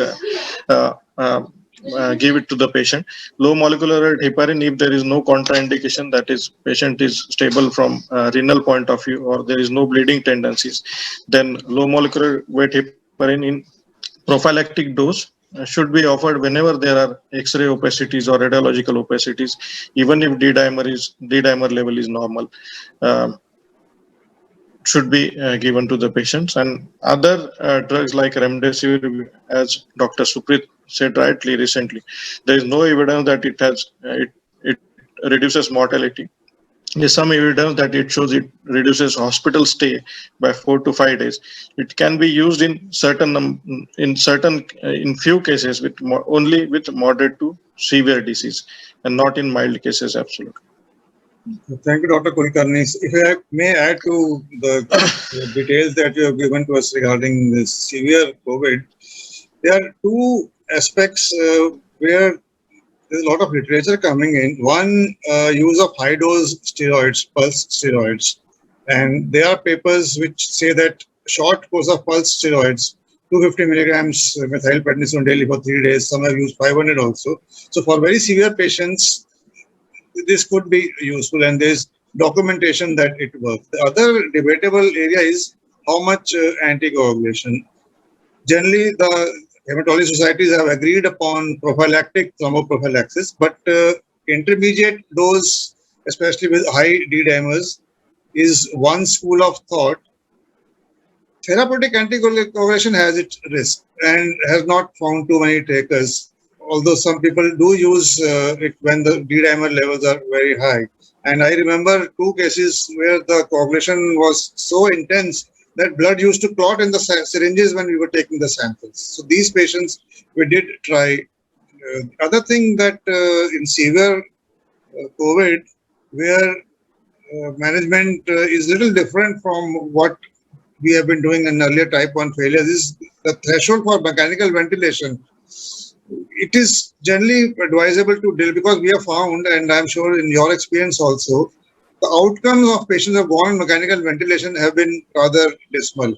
give it to the patient. Low molecular weight heparin, if there is no contraindication, that is patient is stable from renal point of view or there is no bleeding tendencies, then low molecular weight heparin in prophylactic dose should be offered whenever there are X-ray opacities or radiological opacities, even if D-dimer level is normal. Should be given to the patients. And other drugs like remdesivir, as Dr. Suprit said rightly recently, there is no evidence that it reduces mortality. There's some evidence that it shows it reduces hospital stay by 4 to 5 days. It can be used in few cases with only with moderate to severe disease, and not in mild cases. Absolutely. Thank you, Dr. Kulkarni. If I may add to the details that you have given to us regarding this severe COVID, there are two aspects where there's a lot of literature coming in. One, use of high-dose steroids, pulse steroids. And there are papers which say that short course of pulse steroids, 250 milligrams methylprednisolone daily for 3 days. Some have used 500 also. So for very severe patients, this could be useful, and there's documentation that it works. The other debatable area is how much anticoagulation. Generally, the hematology societies have agreed upon prophylactic thromboprophylaxis, but intermediate dose, especially with high D-dimers, is one school of thought. Therapeutic anticoagulation has its risk and has not found too many takers, although some people do use it when the D-dimer levels are very high. And I remember 2 cases where the coagulation was so intense that blood used to clot in the syringes when we were taking the samples. So these patients we did try. Other thing that in severe COVID, where management is little different from what we have been doing in earlier type 1 failures, is the threshold for mechanical ventilation. It is generally advisable to deal, because we have found, and I'm sure in your experience also, the outcomes of patients who have gone on mechanical ventilation have been rather dismal.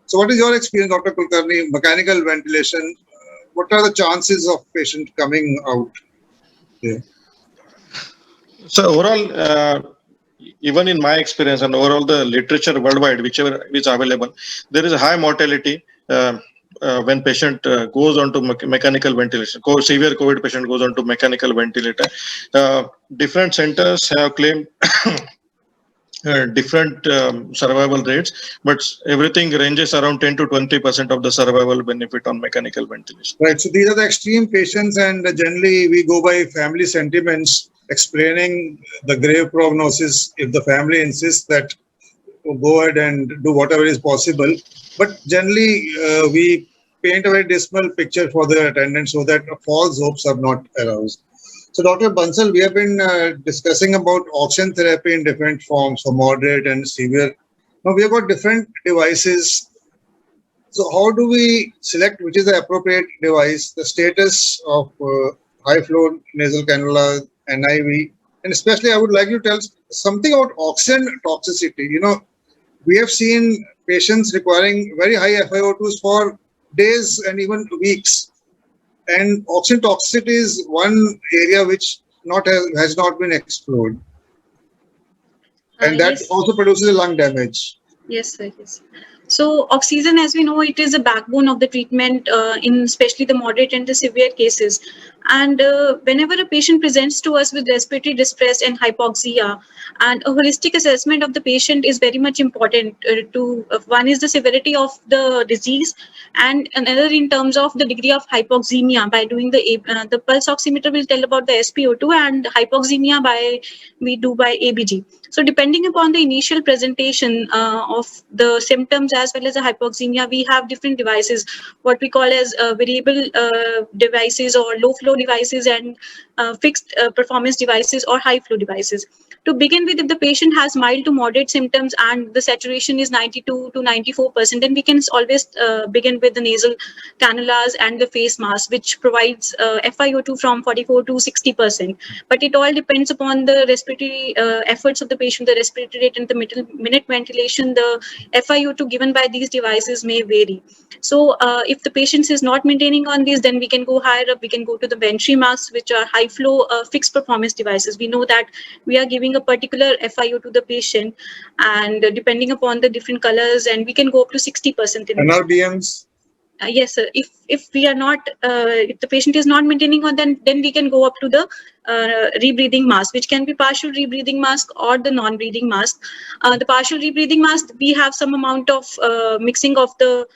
So what is your experience, Dr. Kulkarni, mechanical ventilation? What are the chances of patient coming out there? So overall, even in my experience and overall the literature worldwide, whichever is available, there is a high mortality when patient goes on to mechanical ventilation. Severe COVID patient goes on to mechanical ventilator. Different centers have claimed different survival rates, but everything ranges around 10 to 20% of the survival benefit on mechanical ventilation. Right. So these are the extreme patients, and generally we go by family sentiments explaining the grave prognosis if the family insists that go ahead and do whatever is possible. But generally we paint a very dismal picture for the attendants so that false hopes are not aroused. So Dr. Bansal, we have been discussing about oxygen therapy in different forms, for moderate and severe. Now we have got different devices. So how do we select which is the appropriate device, the status of high flow nasal cannula, NIV, and especially I would like you to tell something about oxygen toxicity. You know, we have seen patients requiring very high FiO2s for days and even weeks. And oxygen toxicity is one area which has not been explored. And that Yes. also produces lung damage. Yes, sir. Yes. So oxygen, as we know, it is a backbone of the treatment in especially the moderate and the severe cases. And whenever a patient presents to us with respiratory distress and hypoxia, and a holistic assessment of the patient is very much important. One is the severity of the disease, and another in terms of the degree of hypoxemia. By doing the pulse oximeter will tell about the SpO2, and hypoxemia we do by ABG. So depending upon the initial presentation of the symptoms as well as the hypoxemia, we have different devices, what we call as variable devices or low flow devices, and fixed performance devices or high flow devices. To begin with, if the patient has mild to moderate symptoms and the saturation is 92 to 94%, then we can always begin with the nasal cannulas and the face mask, which provides FiO2 from 44 to 60%. But it all depends upon the respiratory efforts of the patient, the respiratory rate, and the minute ventilation. The FiO2 given by these devices may vary. So if the patient is not maintaining on these, then we can go higher up. We can go to the Venturi masks, which are high flow fixed performance devices. We know that we are giving a particular FiO to the patient, and depending upon the different colors, and we can go up to 60%. NRBMs? Yes, sir. If we are not, if the patient is not maintaining on, then we can go up to the rebreathing mask, which can be partial rebreathing mask or the non-breathing mask. The partial rebreathing mask, we have some amount of mixing of the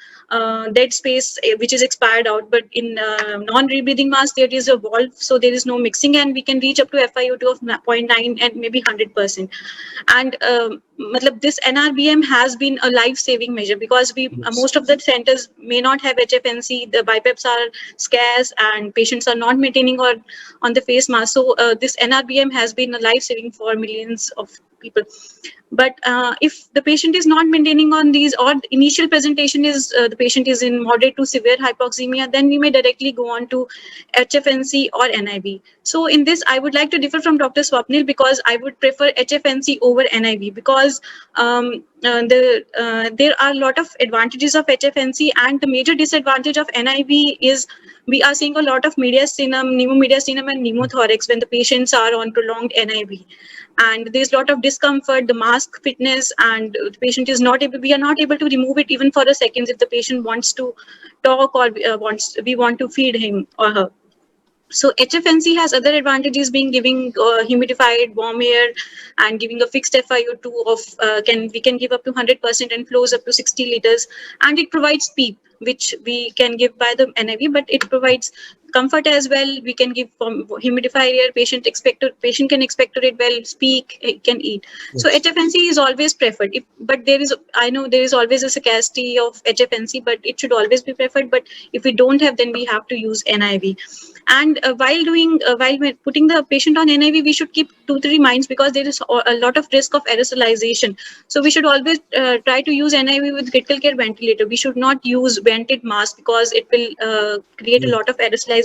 dead space which is expired out, but in non-rebreathing mask there is a valve, so there is no mixing, and we can reach up to FiO2 of 0.9 and maybe 100%. And this NRBM has been a life-saving measure, because most of the centers may not have HFNC, the BiPAPs are scarce, and patients are not maintaining on the face mask. So this NRBM has been a life-saving for millions of people. But if the patient is not maintaining on these, or the initial presentation is the patient is in moderate to severe hypoxemia, then we may directly go on to HFNC or NIV. So in this, I would like to differ from Dr. Swapnil, because I would prefer HFNC over NIV, because there are a lot of advantages of HFNC, and the major disadvantage of NIV is we are seeing a lot of mediastinum, pneumomediastinum, and pneumothorax when the patients are on prolonged NIV. And there's a lot of discomfort, the mask fitness, and the patient is not able, we are not able to remove it even for a second if the patient wants to talk, or we want to feed him or her. So HFNC has other advantages, being giving humidified warm air and giving a fixed FiO2 of we can give up to 100% and flows up to 60 liters, and it provides PEEP. which we can give by the NIV, but it provides comfort as well. We can give humidifier. Patient can expectorate well, speak, can eat. So HFNC is always preferred. But I know there is always a scarcity of HFNC, but it should always be preferred. But if we don't have, then we have to use NIV. And while putting the patient on NIV, we should keep 2-3 minds, because there is a lot of risk of aerosolization. So we should always try to use NIV with critical care ventilator. We should not use vented mask, because it will create a lot of aerosolization.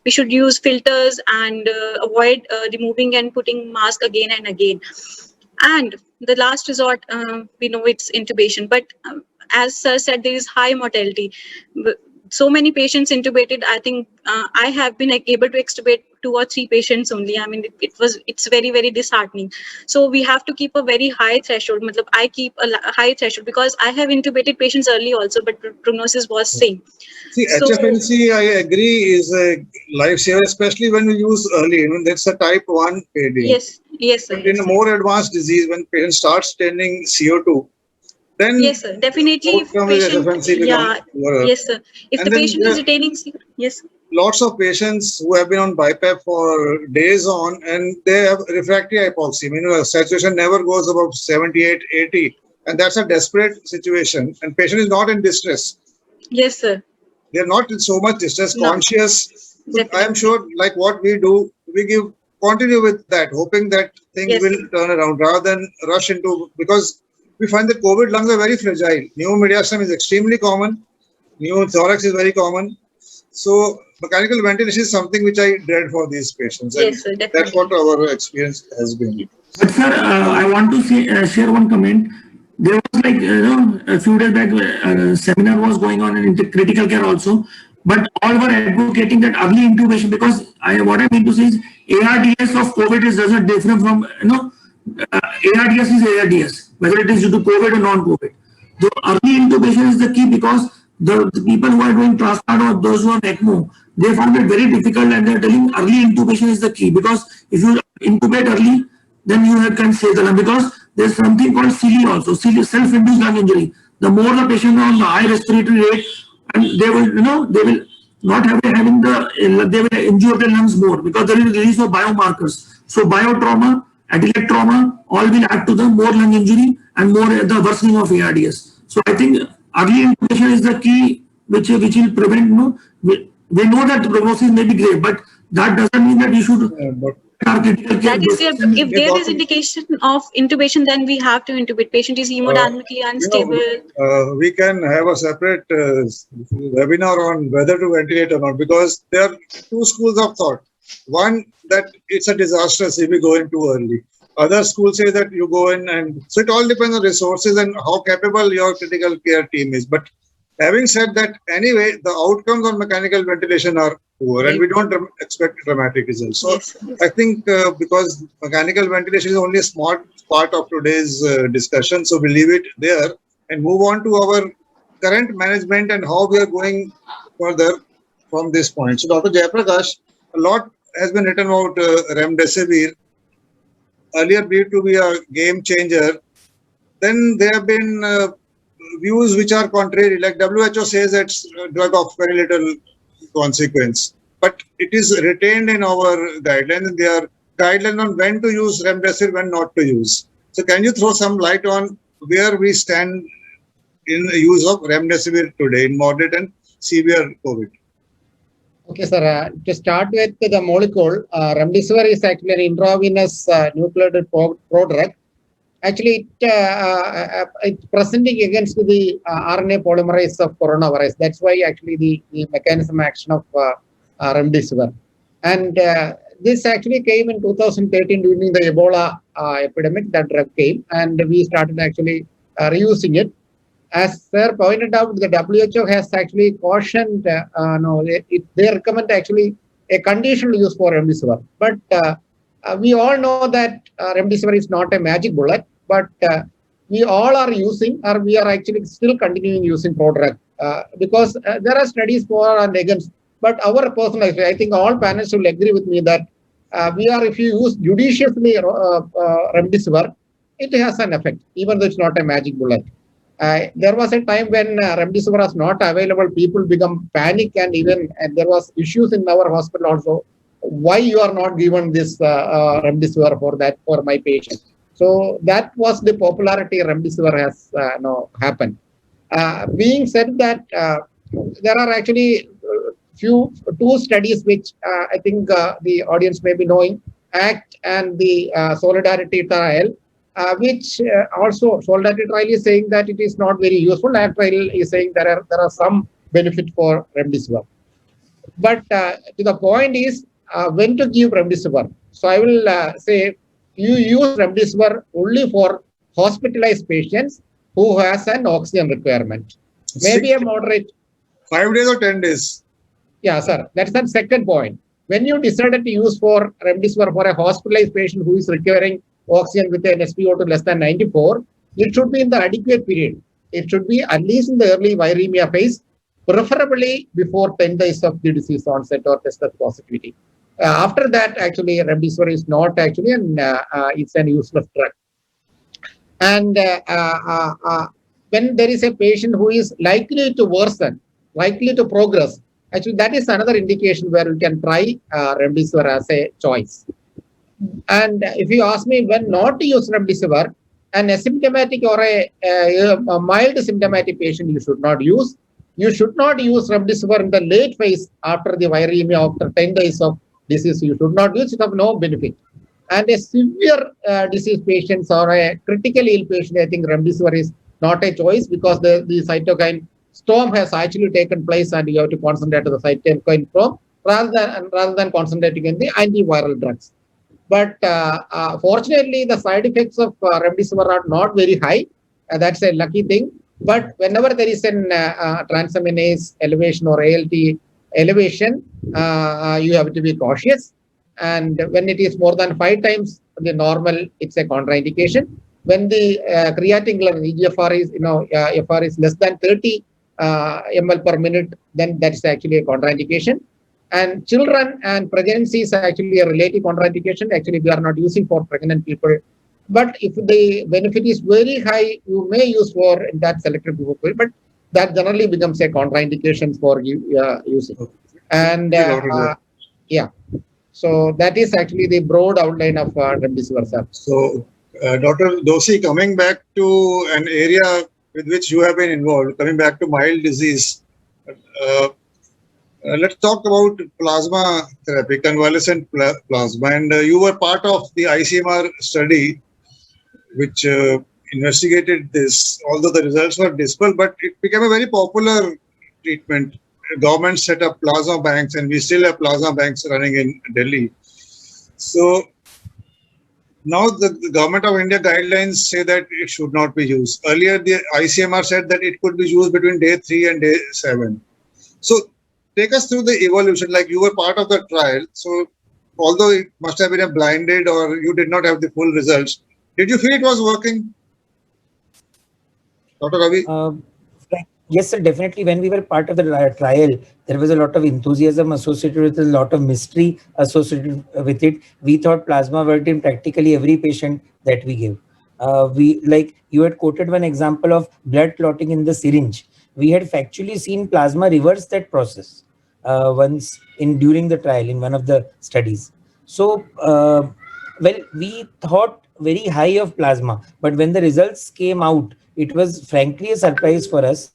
We should use filters and avoid removing and putting mask again and again. And the last resort, we know it's intubation, but as Sir said, there is high mortality. So many patients intubated. I think I have been able to extubate 2 or 3 patients only. I mean, it's very, very disheartening. So we have to keep a very high threshold. I keep a high threshold, because I have intubated patients early also, but prognosis was same. See, So- HFNC, I agree, is a lifesaver, especially when we use early. That's a type 1 AD. Yes, sir. But in a more advanced disease, when patient starts spending CO2, then Yes, sir. Definitely, if outcome with patient, HFNC becomes poorer. yes, sir. If And the then patient is retaining, yes, sir. Lots of patients who have been on BiPAP for days on, and they have refractory hypoxia. Saturation never goes above 78, 80. And that's a desperate situation. And patient is not in distress. Yes, sir. They're not in so much distress, No. conscious. So Definitely. I am sure, like what we do, continue with that, hoping that things Yes. will turn around rather than rush into, because we find that COVID lungs are very fragile. Pneumomediastinum is extremely common. Pneumothorax is very common. So mechanical ventilation is something which I dread for these patients. Yes, sir, That's definitely. what our experience has been. But sir, I want to share one comment. There was a few days back, a seminar was going on in critical care also, but all were advocating that early intubation, because what I mean to say is ARDS of COVID is doesn't different from, ARDS is ARDS, whether it is due to COVID or non-COVID. The early intubation is the key, because the people who are doing transplant or those who are ECMO, they found it very difficult, and they're telling early intubation is the key, because if you intubate early, then you can save the lung, because there's something called CILI also, self-induced lung injury. The more the patient are on the high respiratory rate, and they will not having they will injure their lungs more, because there is release of biomarkers. So biotrauma, atelectatic trauma, all will add to the more lung injury and more the worsening of ARDS. So I think early intubation is the key, which will prevent. We know that the prognosis may be great, but that doesn't mean that we should. That is, if there is indication of intubation, then we have to intubate. Patient is hemodynamically unstable. We can have a separate webinar on whether to ventilate or not, because there are 2 schools of thought. One, that it's a disaster if we go in too early. Other schools say that you go in, and so it all depends on resources and how capable your critical care team is. But having said that, anyway, the outcomes on mechanical ventilation are poor, and we don't expect dramatic results. So Yes. I think because mechanical ventilation is only a small part of today's discussion, so we leave it there and move on to our current management and how we are going further from this point. So Dr. Jayaprakash, a lot has been written about remdesivir. Earlier believed to be a game changer. Then there have been views which are contrary, like WHO says it's a drug of very little consequence, but it is retained in our guidelines, and there are guidelines on when to use remdesivir, when not to use. So can you throw some light on where we stand in the use of remdesivir today in moderate and severe COVID? Okay, sir. To start with the molecule, remdesivir is actually an intravenous nucleotide prodrug. Actually, it's presenting against the RNA polymerase of coronavirus. That's why actually the mechanism action of remdesivir. And this actually came in 2013 during the Ebola epidemic. That drug came, and we started actually reusing it. As Sir pointed out, the WHO has actually cautioned, they recommend actually a conditional use for remdesivir. But we all know that remdesivir is not a magic bullet, but we all are using, or we are actually still continuing using prodrug because there are studies for and against. But our personal experience, I think all panelists will agree with me that if you use judiciously remdesivir, it has an effect, even though it's not a magic bullet. There was a time when remdesivir was not available. People become panic, and even there was issues in our hospital also. Why you are not given this remdesivir for my patient? So that was the popularity remdesivir has happened. Being said that, there are actually two studies which I think the audience may be knowing, ACT and the Solidarity trial, which also Solidarity trial is saying that it is not very useful. ACT trial is saying there are some benefit for remdesivir. But to the point is when to give remdesivir. So I will say you use remdesivir only for hospitalized patients who has an oxygen requirement. Maybe a moderate. 5 days or 10 days? Yeah, sir. That's the second point. When you decided to use for remdesivir for a hospitalized patient who is requiring oxygen with an SpO2 less than 94, it should be in the adequate period. It should be at least in the early viremia phase, preferably before 10 days of the disease onset or tested positivity. After that, actually, remdesivir is not actually it's an useless drug. And when there is a patient who is likely to worsen, likely to progress, actually that is another indication where we can try remdesivir as a choice. And if you ask me when not to use remdesivir, an asymptomatic or a mild symptomatic patient you should not use. You should not use remdesivir in the late phase after the viremia after 10 days of disease. You should not use it of no benefit. And a severe disease patients or a critically ill patient, I think remdesivir is not a choice because the cytokine storm has actually taken place and you have to concentrate on the cytokine storm rather than concentrating in the antiviral drugs. But fortunately, the side effects of remdesivir are not very high. That's a lucky thing. But whenever there is an transaminase elevation or ALT elevation, you have to be cautious. And when it is more than 5 times the normal, it's a contraindication. When the creatine EGFR is, FR is less than 30 ml per minute, then that's actually a contraindication. And children and pregnancy is actually a relative contraindication. Actually, we are not using for pregnant people. But if the benefit is very high, you may use for that selected group, but that generally becomes a contraindication for using. And yeah, so that is actually the broad outline of remdesivir, sir. So, Dr. Doshi, coming back to an area with which you have been involved, coming back to mild disease, let's talk about plasma therapy, convalescent plasma. And you were part of the ICMR study which investigated this, although the results were dismal, but it became a very popular treatment. Government set up plasma banks, and we still have plasma banks running in Delhi. So now the Government of India guidelines say that it should not be used. Earlier, the ICMR said that it could be used between day 3 and day 7. So take us through the evolution, like you were part of the trial. So although it must have been a blinded or you did not have the full results, did you feel it was working? Dr. Ravi? Yes, sir, definitely. When we were part of the trial, there was a lot of enthusiasm associated with it, a lot of mystery associated with it. We thought plasma worked in practically every patient that we gave. Like you had quoted one example of blood clotting in the syringe. We had factually seen plasma reverse that process once during the trial in one of the studies. So, well, we thought very high of plasma, but when the results came out, it was frankly a surprise for us.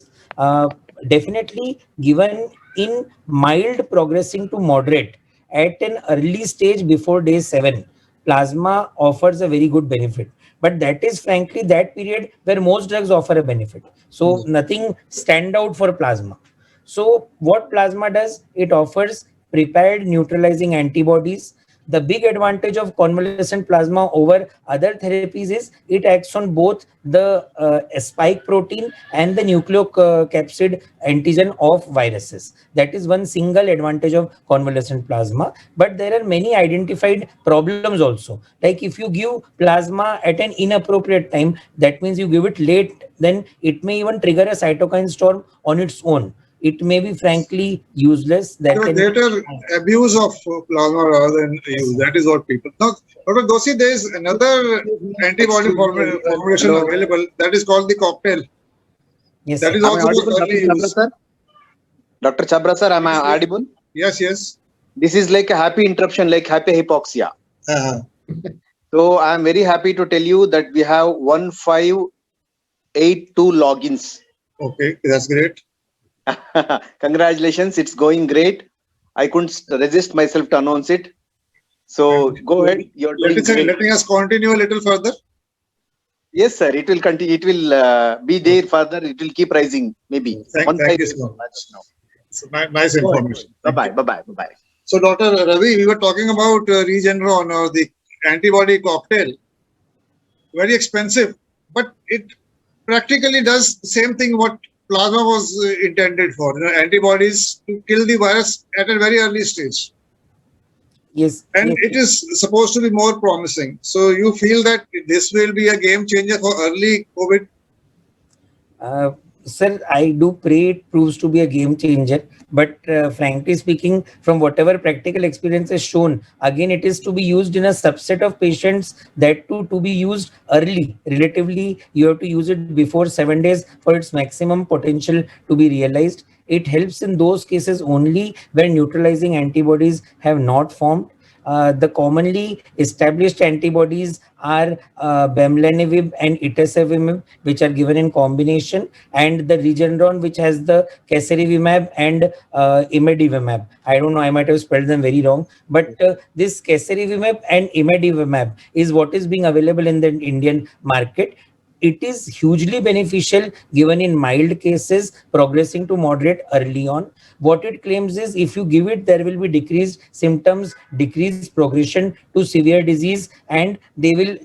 Definitely given in mild progressing to moderate at an early stage before day 7, plasma offers a very good benefit. But that is frankly that period where most drugs offer a benefit. So nothing stand out for plasma. So what plasma does, it offers prepared neutralizing antibodies. The big advantage of convalescent plasma over other therapies is it acts on both the spike protein and the nucleocapsid antigen of viruses. That is one single advantage of convalescent plasma. But there are many identified problems also. Like if you give plasma at an inappropriate time, that means you give it late, then it may even trigger a cytokine storm on its own. It may be frankly useless. That greater abuse of plasma rather than use. That is what people. Now, Dr. Doshi, there is another antibody formulation available that is called the cocktail. Yes, That sir. is Am I also audible, the Dr. early Chabra use. sir? Dr. Chabra sir, am I audible? Yes, yes. This is like a happy interruption, like happy hypoxia. Uh-huh. So I am very happy to tell you that we have 1582 logins. Okay, that's great. Congratulations, it's going great. I couldn't resist myself to announce it. So go ahead, you're doing great. Letting us continue a little further. Yes, sir. It will continue. It will be there further. It will keep rising. Maybe. Thank you so much. So, nice information. Bye bye. Bye bye. Bye bye. So, Dr. Ravi, we were talking about Regeneron or the antibody cocktail. Very expensive, but it practically does the same thing what plasma was intended for. Antibodies to kill the virus at a very early stage. Yes. And yes. it is supposed to be more promising. So, you feel that this will be a game changer for early COVID? Sir, I do pray it proves to be a game changer. But frankly speaking, from whatever practical experience is shown, again, it is to be used in a subset of patients, that too to be used early. Relatively, you have to use it before 7 days for its maximum potential to be realized. It helps in those cases only when neutralizing antibodies have not formed. The commonly established antibodies are bamlanivimab and itesavimab, which are given in combination, and the Regeneron, which has the casirivimab and imedivimab. I don't know, I might have spelled them very wrong, but this casirivimab and imedivimab is what is being available in the Indian market. It is hugely beneficial given in mild cases progressing to moderate early on. What it claims is if you give it, there will be decreased symptoms, decreased progression to severe disease, and they will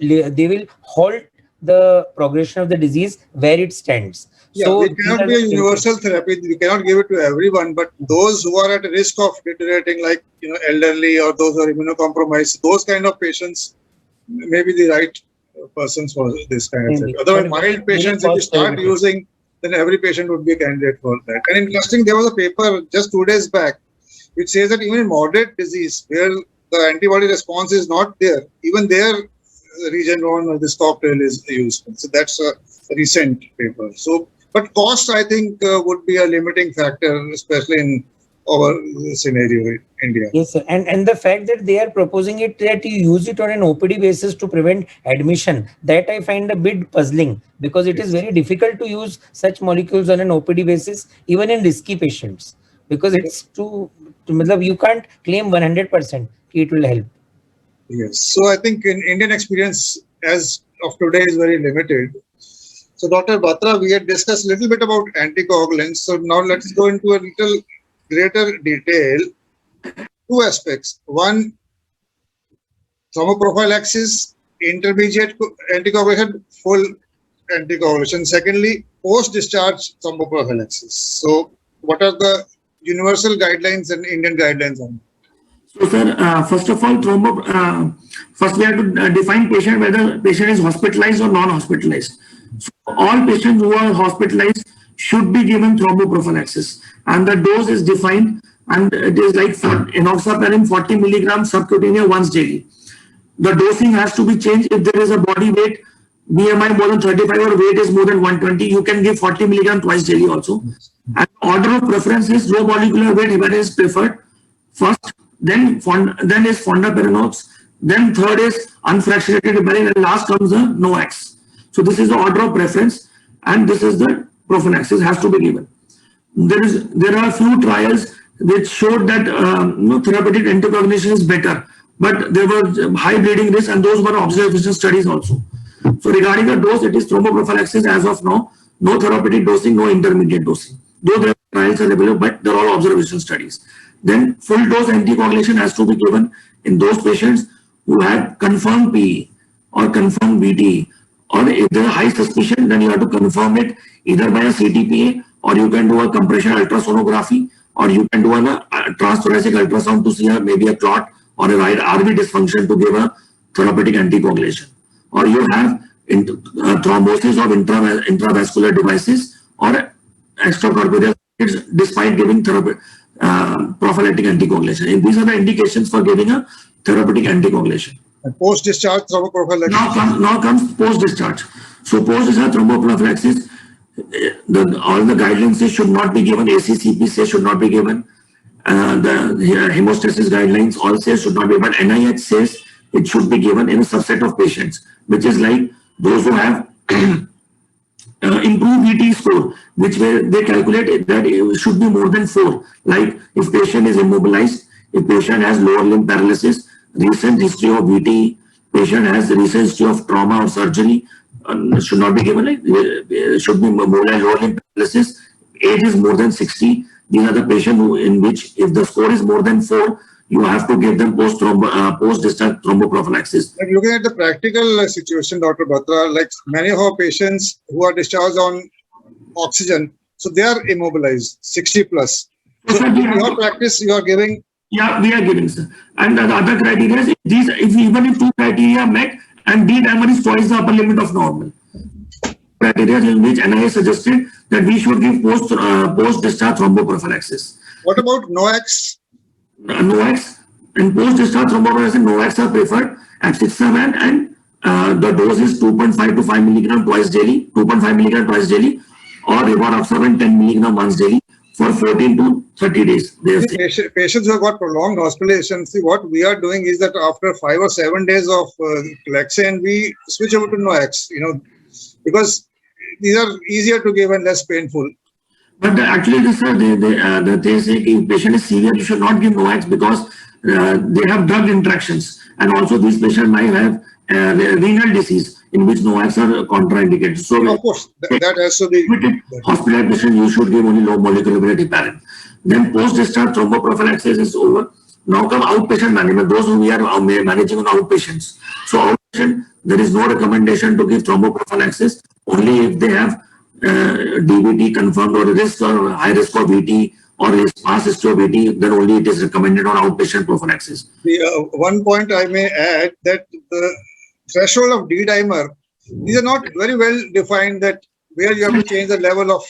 halt the progression of the disease where it stands. Yeah, So it cannot be a universal therapy. We cannot give it to everyone, but those who are at risk of deteriorating, like elderly or those who are immunocompromised, those kind of patients may be the right persons for this kind of therapy. Otherwise, mild patients, if you start using, then every patient would be a candidate for that. And interesting, there was a paper just 2 days back which says that even in moderate disease where the antibody response is not there, even there Regeneron or this cocktail is useful. So that's a recent paper. So, but cost, I think, would be a limiting factor, especially in our scenario in India. Yes, sir. And the fact that they are proposing it that you use it on an OPD basis to prevent admission, that I find a bit puzzling, because it is very difficult to use such molecules on an OPD basis, even in risky patients, because it's you can't claim 100% it will help. Yes. So I think in Indian experience as of today is very limited. So Dr. Batra, we had discussed a little bit about anticoagulants. So now let's go into a little greater detail. Two aspects. One, thromboprophylaxis, intermediate anticoagulation, full anticoagulation. Secondly, post-discharge thromboprophylaxis. So what are the universal guidelines and Indian guidelines on? So, sir, first of all, first we have to define patient, whether patient is hospitalized or non-hospitalized. So, all patients who are hospitalized should be given thromboprophylaxis, and the dose is defined, and it is like for enoxaparin 40 milligrams subcutaneous once daily. The dosing has to be changed if there is a body weight, BMI more than 35 or weight is more than 120. You can give 40 milligrams twice daily also. And order of preference is low molecular weight heparin is preferred first. Then is fondaparinux, then third is unfractionated heparin, and last comes the NOACs. So this is the order of preference, and this is the prophylaxis has to be given. There are few trials which showed that therapeutic anticoagulation is better, but there was high bleeding risk, and those were observational studies also. So regarding the dose, it is thromboprophylaxis as of now, no therapeutic dosing, no intermediate dosing. Though there are trials available, but they're all observational studies. Then full dose anticoagulation has to be given in those patients who have confirmed PE or confirmed BT, or if there is high suspicion, then you have to confirm it either by a CTPA, or you can do a compression ultrasonography, or you can do a transthoracic ultrasound to see maybe a clot or a right RV dysfunction to give a therapeutic anticoagulation. Or you have thrombosis of intravascular devices or extracorporeal despite giving prophylactic anticoagulation. And these are the indications for giving a therapeutic anticoagulation. And post-discharge thromboprophylaxis. Now comes post-discharge. So post-discharge thromboprophylaxis all the guidelines say should not be given. ACCP says should not be given. The hemostasis guidelines all say should not be, but NIH says it should be given in a subset of patients, which is like those who have improved VT score, which way they calculate that it should be more than 4. Like if patient is immobilized, if patient has lower limb paralysis, recent history of VT, patient has recent history of trauma or surgery, should not be given, like should be mobilized, lower limb paralysis, age is more than 60. These are the patient who, in which if the score is more than 4, you have to give them post-discharge thromboprophylaxis. Like looking at the practical situation, Dr. Batra, like many of our patients who are discharged on oxygen, so they are immobilized, 60 plus. So in your practice, you are giving. Yeah, we are giving, sir. And the other criteria is even if 2 criteria are met and D-dimer is twice the upper limit of normal. Criteria in which NIH suggested that we should give post-discharge thromboprophylaxis. What about NOACs? NOACs and post-discharge thromboprophylaxis, NOACs are preferred at 6-7 and the dose is 2.5 to 5 milligram twice daily, 2.5 milligram twice daily, or rivaroxaban 10 milligram once daily for 14 to 30 days. Patients who have got prolonged hospitalization, see what we are doing is that after 5 or 7 days of Clexane, we switch over to NOACs, because these are easier to give and less painful. But actually, they say if patient is severe, you should not give NOACs because they have drug interactions. And also these patients might have renal disease in which NOACs are contraindicated. So of course, that has to be. Hospital patient, you should give only low molecular weight heparin. Then post-discharge thromboprophylaxis is over. Now come outpatient management, those who we are managing on outpatients. So outpatient, there is no recommendation to give thromboprophylaxis, only if they have DVT confirmed or risk or high risk of VT or past history of VT, then only it is recommended on outpatient prophylaxis. One point I may add that the threshold of D-dimer, these are not very well defined, that where you have to change the level of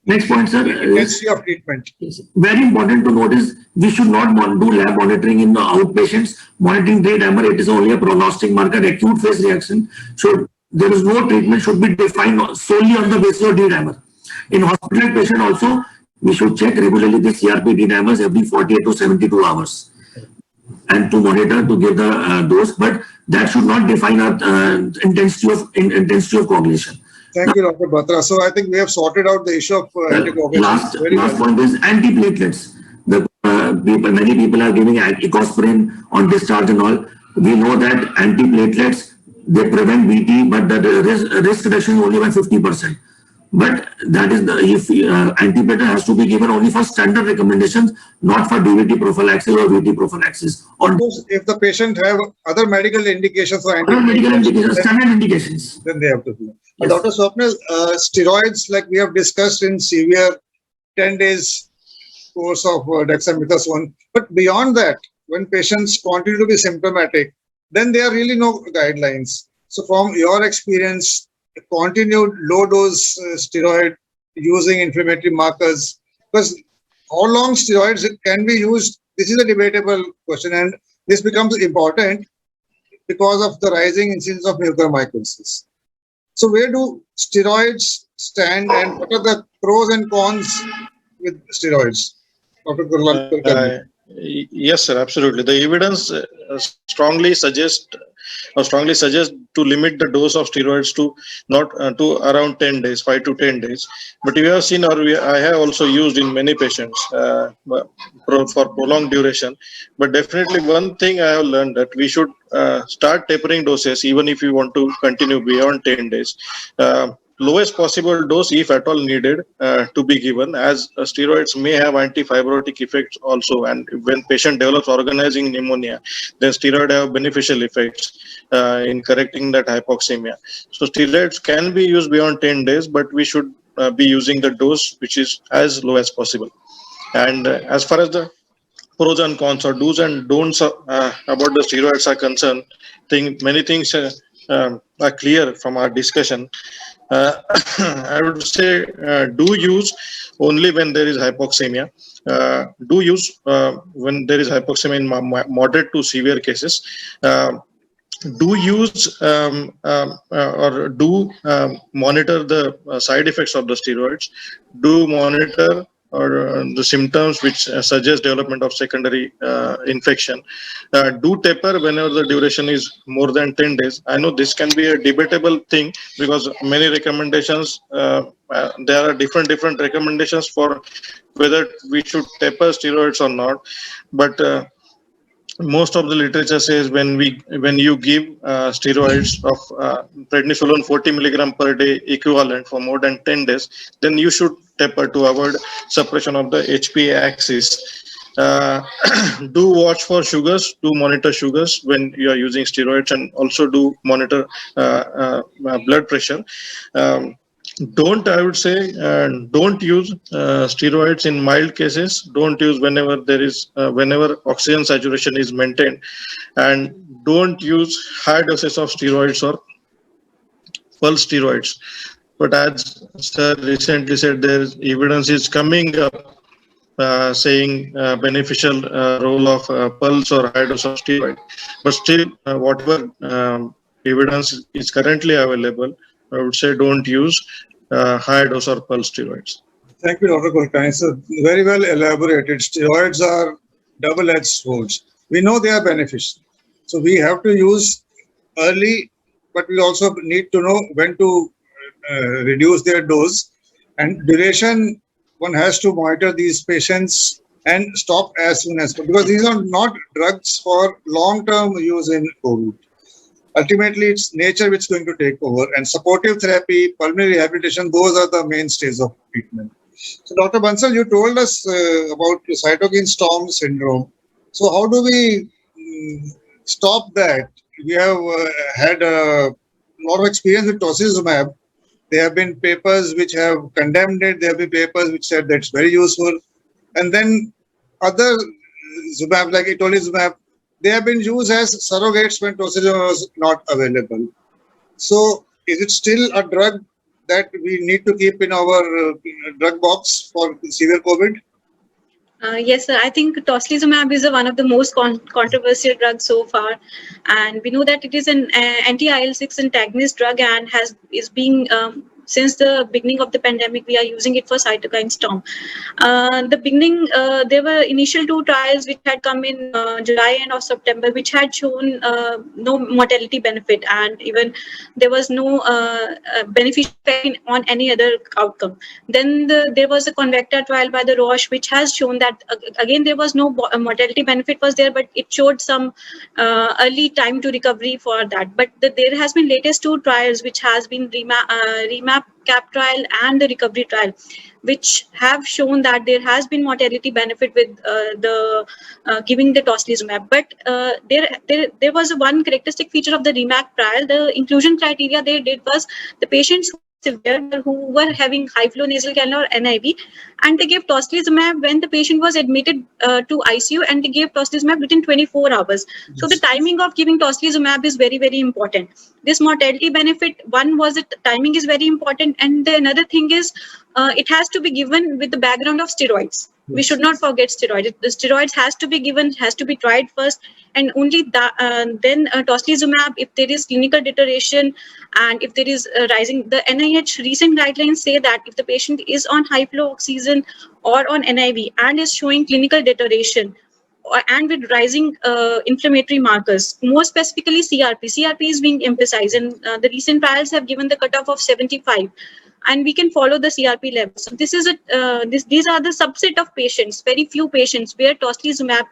next point, sir, intensity of treatment. Very important to notice, we should not do lab monitoring in the outpatients. Monitoring D-dimer, it is only a prognostic marker, acute phase reaction. So there is no treatment should be defined solely on the basis of D-dimer. In hospital patient also, we should check regularly the CRP D-dimers every 48 to 72 hours and to monitor to give the dose, but that should not define our intensity of coagulation. Thank you, Dr. Batra. So I think we have sorted out the issue of anticoagulation. Last point is antiplatelets. Many people are giving ecosprin on discharge and all. We know that antiplatelets, they prevent VT, but the risk reduction is only by 50%. But that is if antiplatelet has to be given only for standard recommendations, not for DVT prophylaxis or VT prophylaxis. Or if the patient have other medical indications or standard indications, then they have to do. Yes. Dr. Swapnil, steroids, like we have discussed in severe 10 days course of dexamethasone, but beyond that, when patients continue to be symptomatic, then there are really no guidelines. So from your experience, continued low dose steroid using inflammatory markers, because how long steroids can be used, this is a debatable question, and this becomes important because of the rising incidence of mucormycosis. So where do steroids stand and what are the pros and cons with steroids? Dr. Yes, sir, absolutely. The evidence strongly suggests to limit the dose of steroids to to around 10 days, 5 to 10 days. But we have seen, I have also used in many patients for prolonged duration. But definitely one thing I have learned that we should start tapering doses even if we want to continue beyond 10 days. Lowest possible dose, if at all needed, to be given, as steroids may have antifibrotic effects also, and when patient develops organizing pneumonia, then steroid have beneficial effects in correcting that hypoxemia. So steroids can be used beyond 10 days, but we should be using the dose which is as low as possible. And as far as the pros and cons or do's and don'ts about the steroids are concerned, many things are clear from our discussion. I would say do use only when there is hypoxemia. Do use when there is hypoxemia in moderate to severe cases. do use or do monitor the side effects of the steroids, do monitor or the symptoms which suggest development of secondary infection, do taper whenever the duration is more than 10 days. I know this can be a debatable thing because many recommendations, there are different recommendations for whether we should taper steroids or not, but most of the literature says when you give steroids of prednisolone 40 milligram per day equivalent for more than 10 days, then you should taper to avoid suppression of the HPA axis. Do watch for sugars, do monitor sugars when you are using steroids, and also do monitor blood pressure. Don't, I would say, don't use steroids in mild cases. Don't use whenever there is whenever oxygen saturation is maintained, and don't use high doses of steroids or pulse steroids. But as sir recently said, there is evidence is coming up saying beneficial role of pulse or high dose of steroid. But still, whatever evidence is currently available, I would say don't use high dose or pulse steroids. Thank you, Dr. Kulkarni. So very well elaborated. Steroids are double-edged swords. We know they are beneficial. So we have to use early, but we also need to know when to reduce their dose. And duration, one has to monitor these patients and stop as soon as possible, because these are not drugs for long-term use in COVID. Ultimately, it's nature which is going to take over, and supportive therapy, pulmonary rehabilitation, those are the mainstays of treatment. So, Dr. Bansal, you told us about cytokine storm syndrome. So, how do we stop that? We have had a lot of experience with tocilizumab. There have been papers which have condemned it. There have been papers which said that's very useful. And then other zumab, like itolizumab, they have been used as surrogates when tocilizumab was not available. So, is it still a drug that we need to keep in our drug box for severe COVID? Yes, sir. I think tocilizumab is one of the most controversial drugs so far, and we know that it is an anti-IL-6 antagonist drug and is being since the beginning of the pandemic, we are using it for cytokine storm. The beginning, there were initial 2 trials which had come in July and of September, which had shown no mortality benefit, and even there was no beneficial effect on any other outcome. Then there was a Convecta trial by the Roche, which has shown that again there was no mortality benefit was there, but it showed some early time to recovery for that. But there has been latest 2 trials which has been REMAP CAP trial and the recovery trial, which have shown that there has been mortality benefit with giving the tocilizumab. But there was one characteristic feature of the REMAP trial. The inclusion criteria they did was the patients who severe who were having high flow nasal cannula or NIV, and they gave tocilizumab when the patient was admitted to ICU, and they gave tocilizumab within 24 hours. Yes. So the timing of giving tocilizumab is very, very important. This mortality benefit, one was that timing is very important, and the another thing is it has to be given with the background of steroids. Yes. We should not forget steroids. The steroids has to be given, has to be tried first, and only then tocilizumab if there is clinical deterioration and if there is rising. The NIH recent guidelines say that if the patient is on high flow oxygen or on NIV and is showing clinical deterioration and with rising inflammatory markers, more specifically CRP. CRP is being emphasized, and the recent trials have given the cutoff of 75. And we can follow the CRP levels. So this is these are the subset of patients, very few patients where tocilizumab,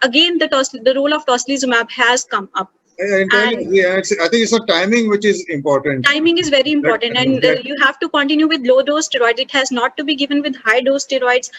again the role of tocilizumab has come up. I think it's the timing which is important. Timing is very important, and you have to continue with low dose steroids. It has not to be given with high dose steroids.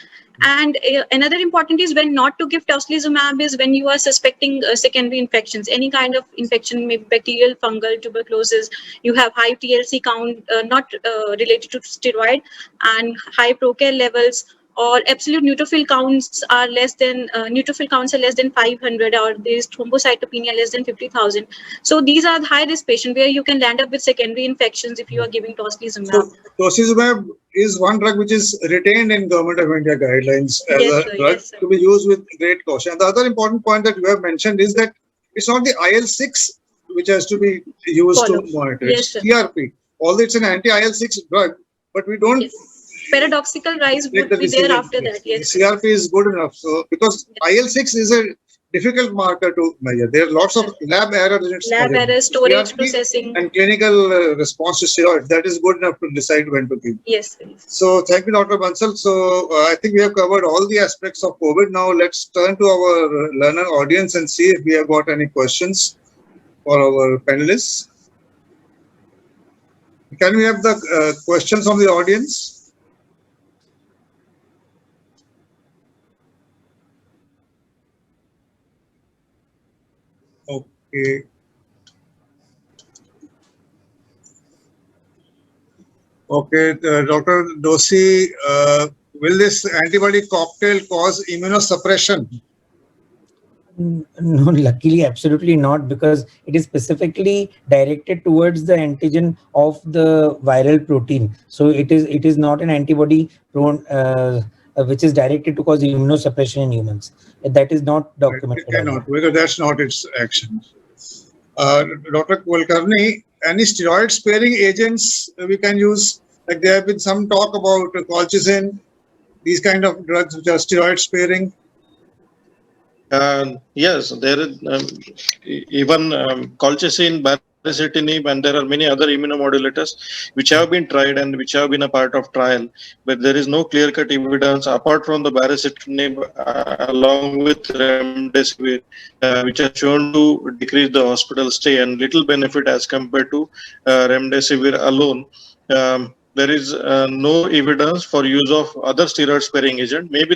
And another important is when not to give tocilizumab is when you are suspecting secondary infections, any kind of infection, maybe bacterial, fungal, tuberculosis. You have high TLC count, not related to steroid, and high procal levels, or absolute neutrophil counts are less than 500, or there is thrombocytopenia less than 50,000. So these are the high risk patients where you can land up with secondary infections if you are giving tocilizumab. So tocilizumab is one drug which is retained in Government of India guidelines as a drug to be used with great caution. And the other important point that you have mentioned is that it's not the IL-6 which has to be used Follow. to monitor. Yes, It's sir. TRP. Although it's an anti-IL-6 drug, but we don't Yes. Paradoxical rise take would the be there decision. after that. Yes. CRP is good enough. So because IL-6 is a difficult marker to measure. There are lots of lab errors in its Lab measurement. errors, storage, CRP processing. and clinical response to steroids, that is good enough to decide when to give. Yes. Yes. So thank you, Dr. Bansal. So I think we have covered all the aspects of COVID. Now let's turn to our learner audience and see if we have got any questions for our panelists. Can we have the questions from the audience? Okay. Okay, Dr. Doshi, will this antibody cocktail cause immunosuppression? No, luckily, absolutely not, because it is specifically directed towards the antigen of the viral protein. So it is not an antibody which is directed to cause immunosuppression in humans. That is not documented. It cannot, because that's not its action. Dr. Kulkarni, any steroid sparing agents we can use? Like there have been some talk about colchicine, these kind of drugs which are steroid sparing. Yes, there is even colchicine, baricitinib, and there are many other immunomodulators which have been tried and which have been a part of trial, but there is no clear-cut evidence apart from the baricitinib along with remdesivir, which are shown to decrease the hospital stay and little benefit as compared to remdesivir alone. There is no evidence for use of other steroid-sparing agent. Maybe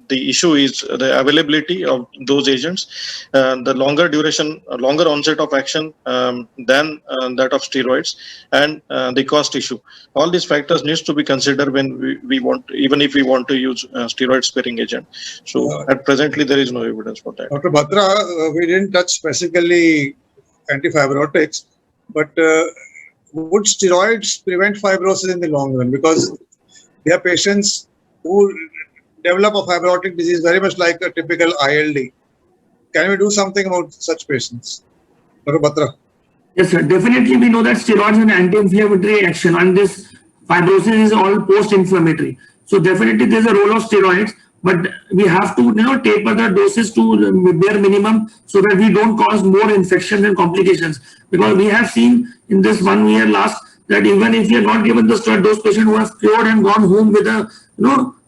the issue is the availability of those agents, the longer duration, longer onset of action than that of steroids, and the cost issue. All these factors needs to be considered when we want, even if we want to use steroid sparing agent. So at presently there is no evidence for that. Dr. Batra, we didn't touch specifically antifibrotics, but would steroids prevent fibrosis in the long run? Because there are patients who develop a fibrotic disease very much like a typical ILD. Can we do something about such patients? Dr. Batra. Yes, sir. Definitely, we know that steroids have anti-inflammatory action, and this fibrosis is all post-inflammatory. So definitely, there's a role of steroids, but we have to taper the doses to bare minimum so that we don't cause more infections and complications. Because we have seen in this 1 year last that even if we are not given the steroid, those patients who have cured and gone home with a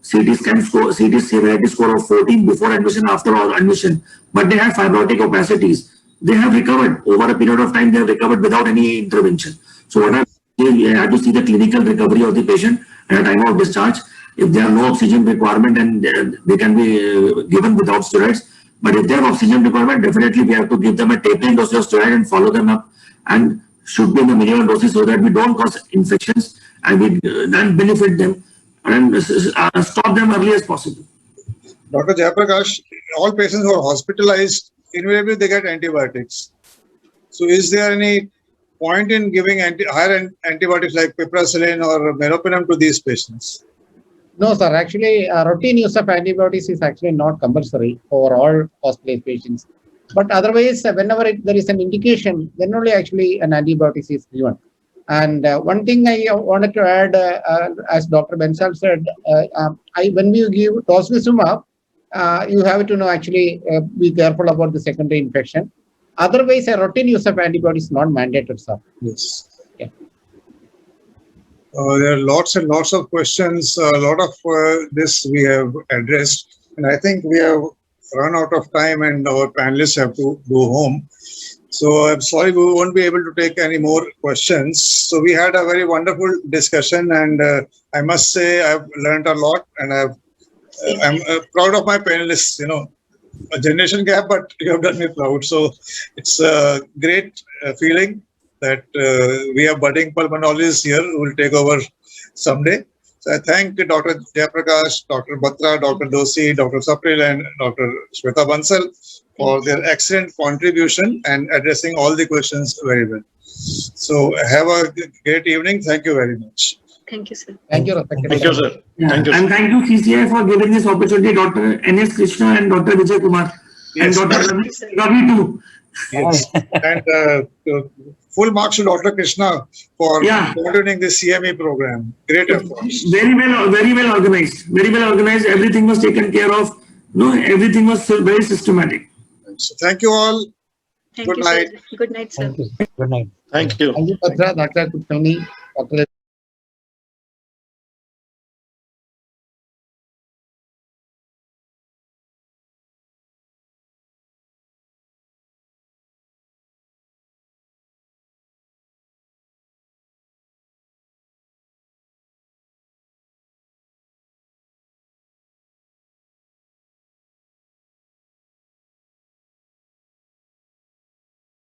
CT scan score, CT severity score of 14 before admission, after all admission, but they have fibrotic opacities. They have recovered over a period of time. They have recovered without any intervention. So what I have to see the clinical recovery of the patient at the time of discharge. If there are no oxygen requirement, and they can be given without steroids. But if they have oxygen requirement, definitely we have to give them a tapering dose of steroid and follow them up, and should be in the minimum doses so that we don't cause infections and we then benefit them and stop them early as possible. Dr. Jayaprakash, all patients who are hospitalized, invariably they get antibiotics. So is there any point in giving higher antibiotics like piperacillin or meropenem to these patients? No, sir. Actually, routine use of antibiotics is actually not compulsory for all hospitalized patients. But otherwise, whenever there is an indication, then only actually an antibiotic is given. And one thing I wanted to add, as Dr. Bansal said, when we give tocilizumab, you have to actually be careful about the secondary infection. Otherwise, a routine use of antibiotics is not mandated, sir. Yes. Yeah. There are lots and lots of questions. A lot of this we have addressed, and I think we have run out of time, and our panelists have to go home. So I'm sorry we won't be able to take any more questions. So we had a very wonderful discussion, and I must say I've learned a lot, and I'm proud of my panelists. A generation gap, but you have done me proud. So it's a great feeling that we have budding pulmonologists here who will take over someday. So I thank Dr. Jayaprakash, Dr. Batra, Dr. Doshi, Dr. Sapril, and Dr. Shweta Bansal for their excellent contribution and addressing all the questions very well. So have a great evening. Thank you very much. Thank you, sir. Thank you. Thank you, sir. Yeah. Thank you, And sir. thank you, CCI, for giving this opportunity, Dr. N.S. Krishna and Dr. Vijay Kumar. Yes. And Dr. Ravi too. Yes. And full marks to Dr. Krishna for Yeah. coordinating this CME program. Great efforts. Very well organized. Very well organized. Everything was taken care of. No, everything was very systematic. So thank you all. Thank Good you, night. sir. Good night, sir. Thank you. Good night. Thank you. Thank you, Dr. Kuttani, Dr.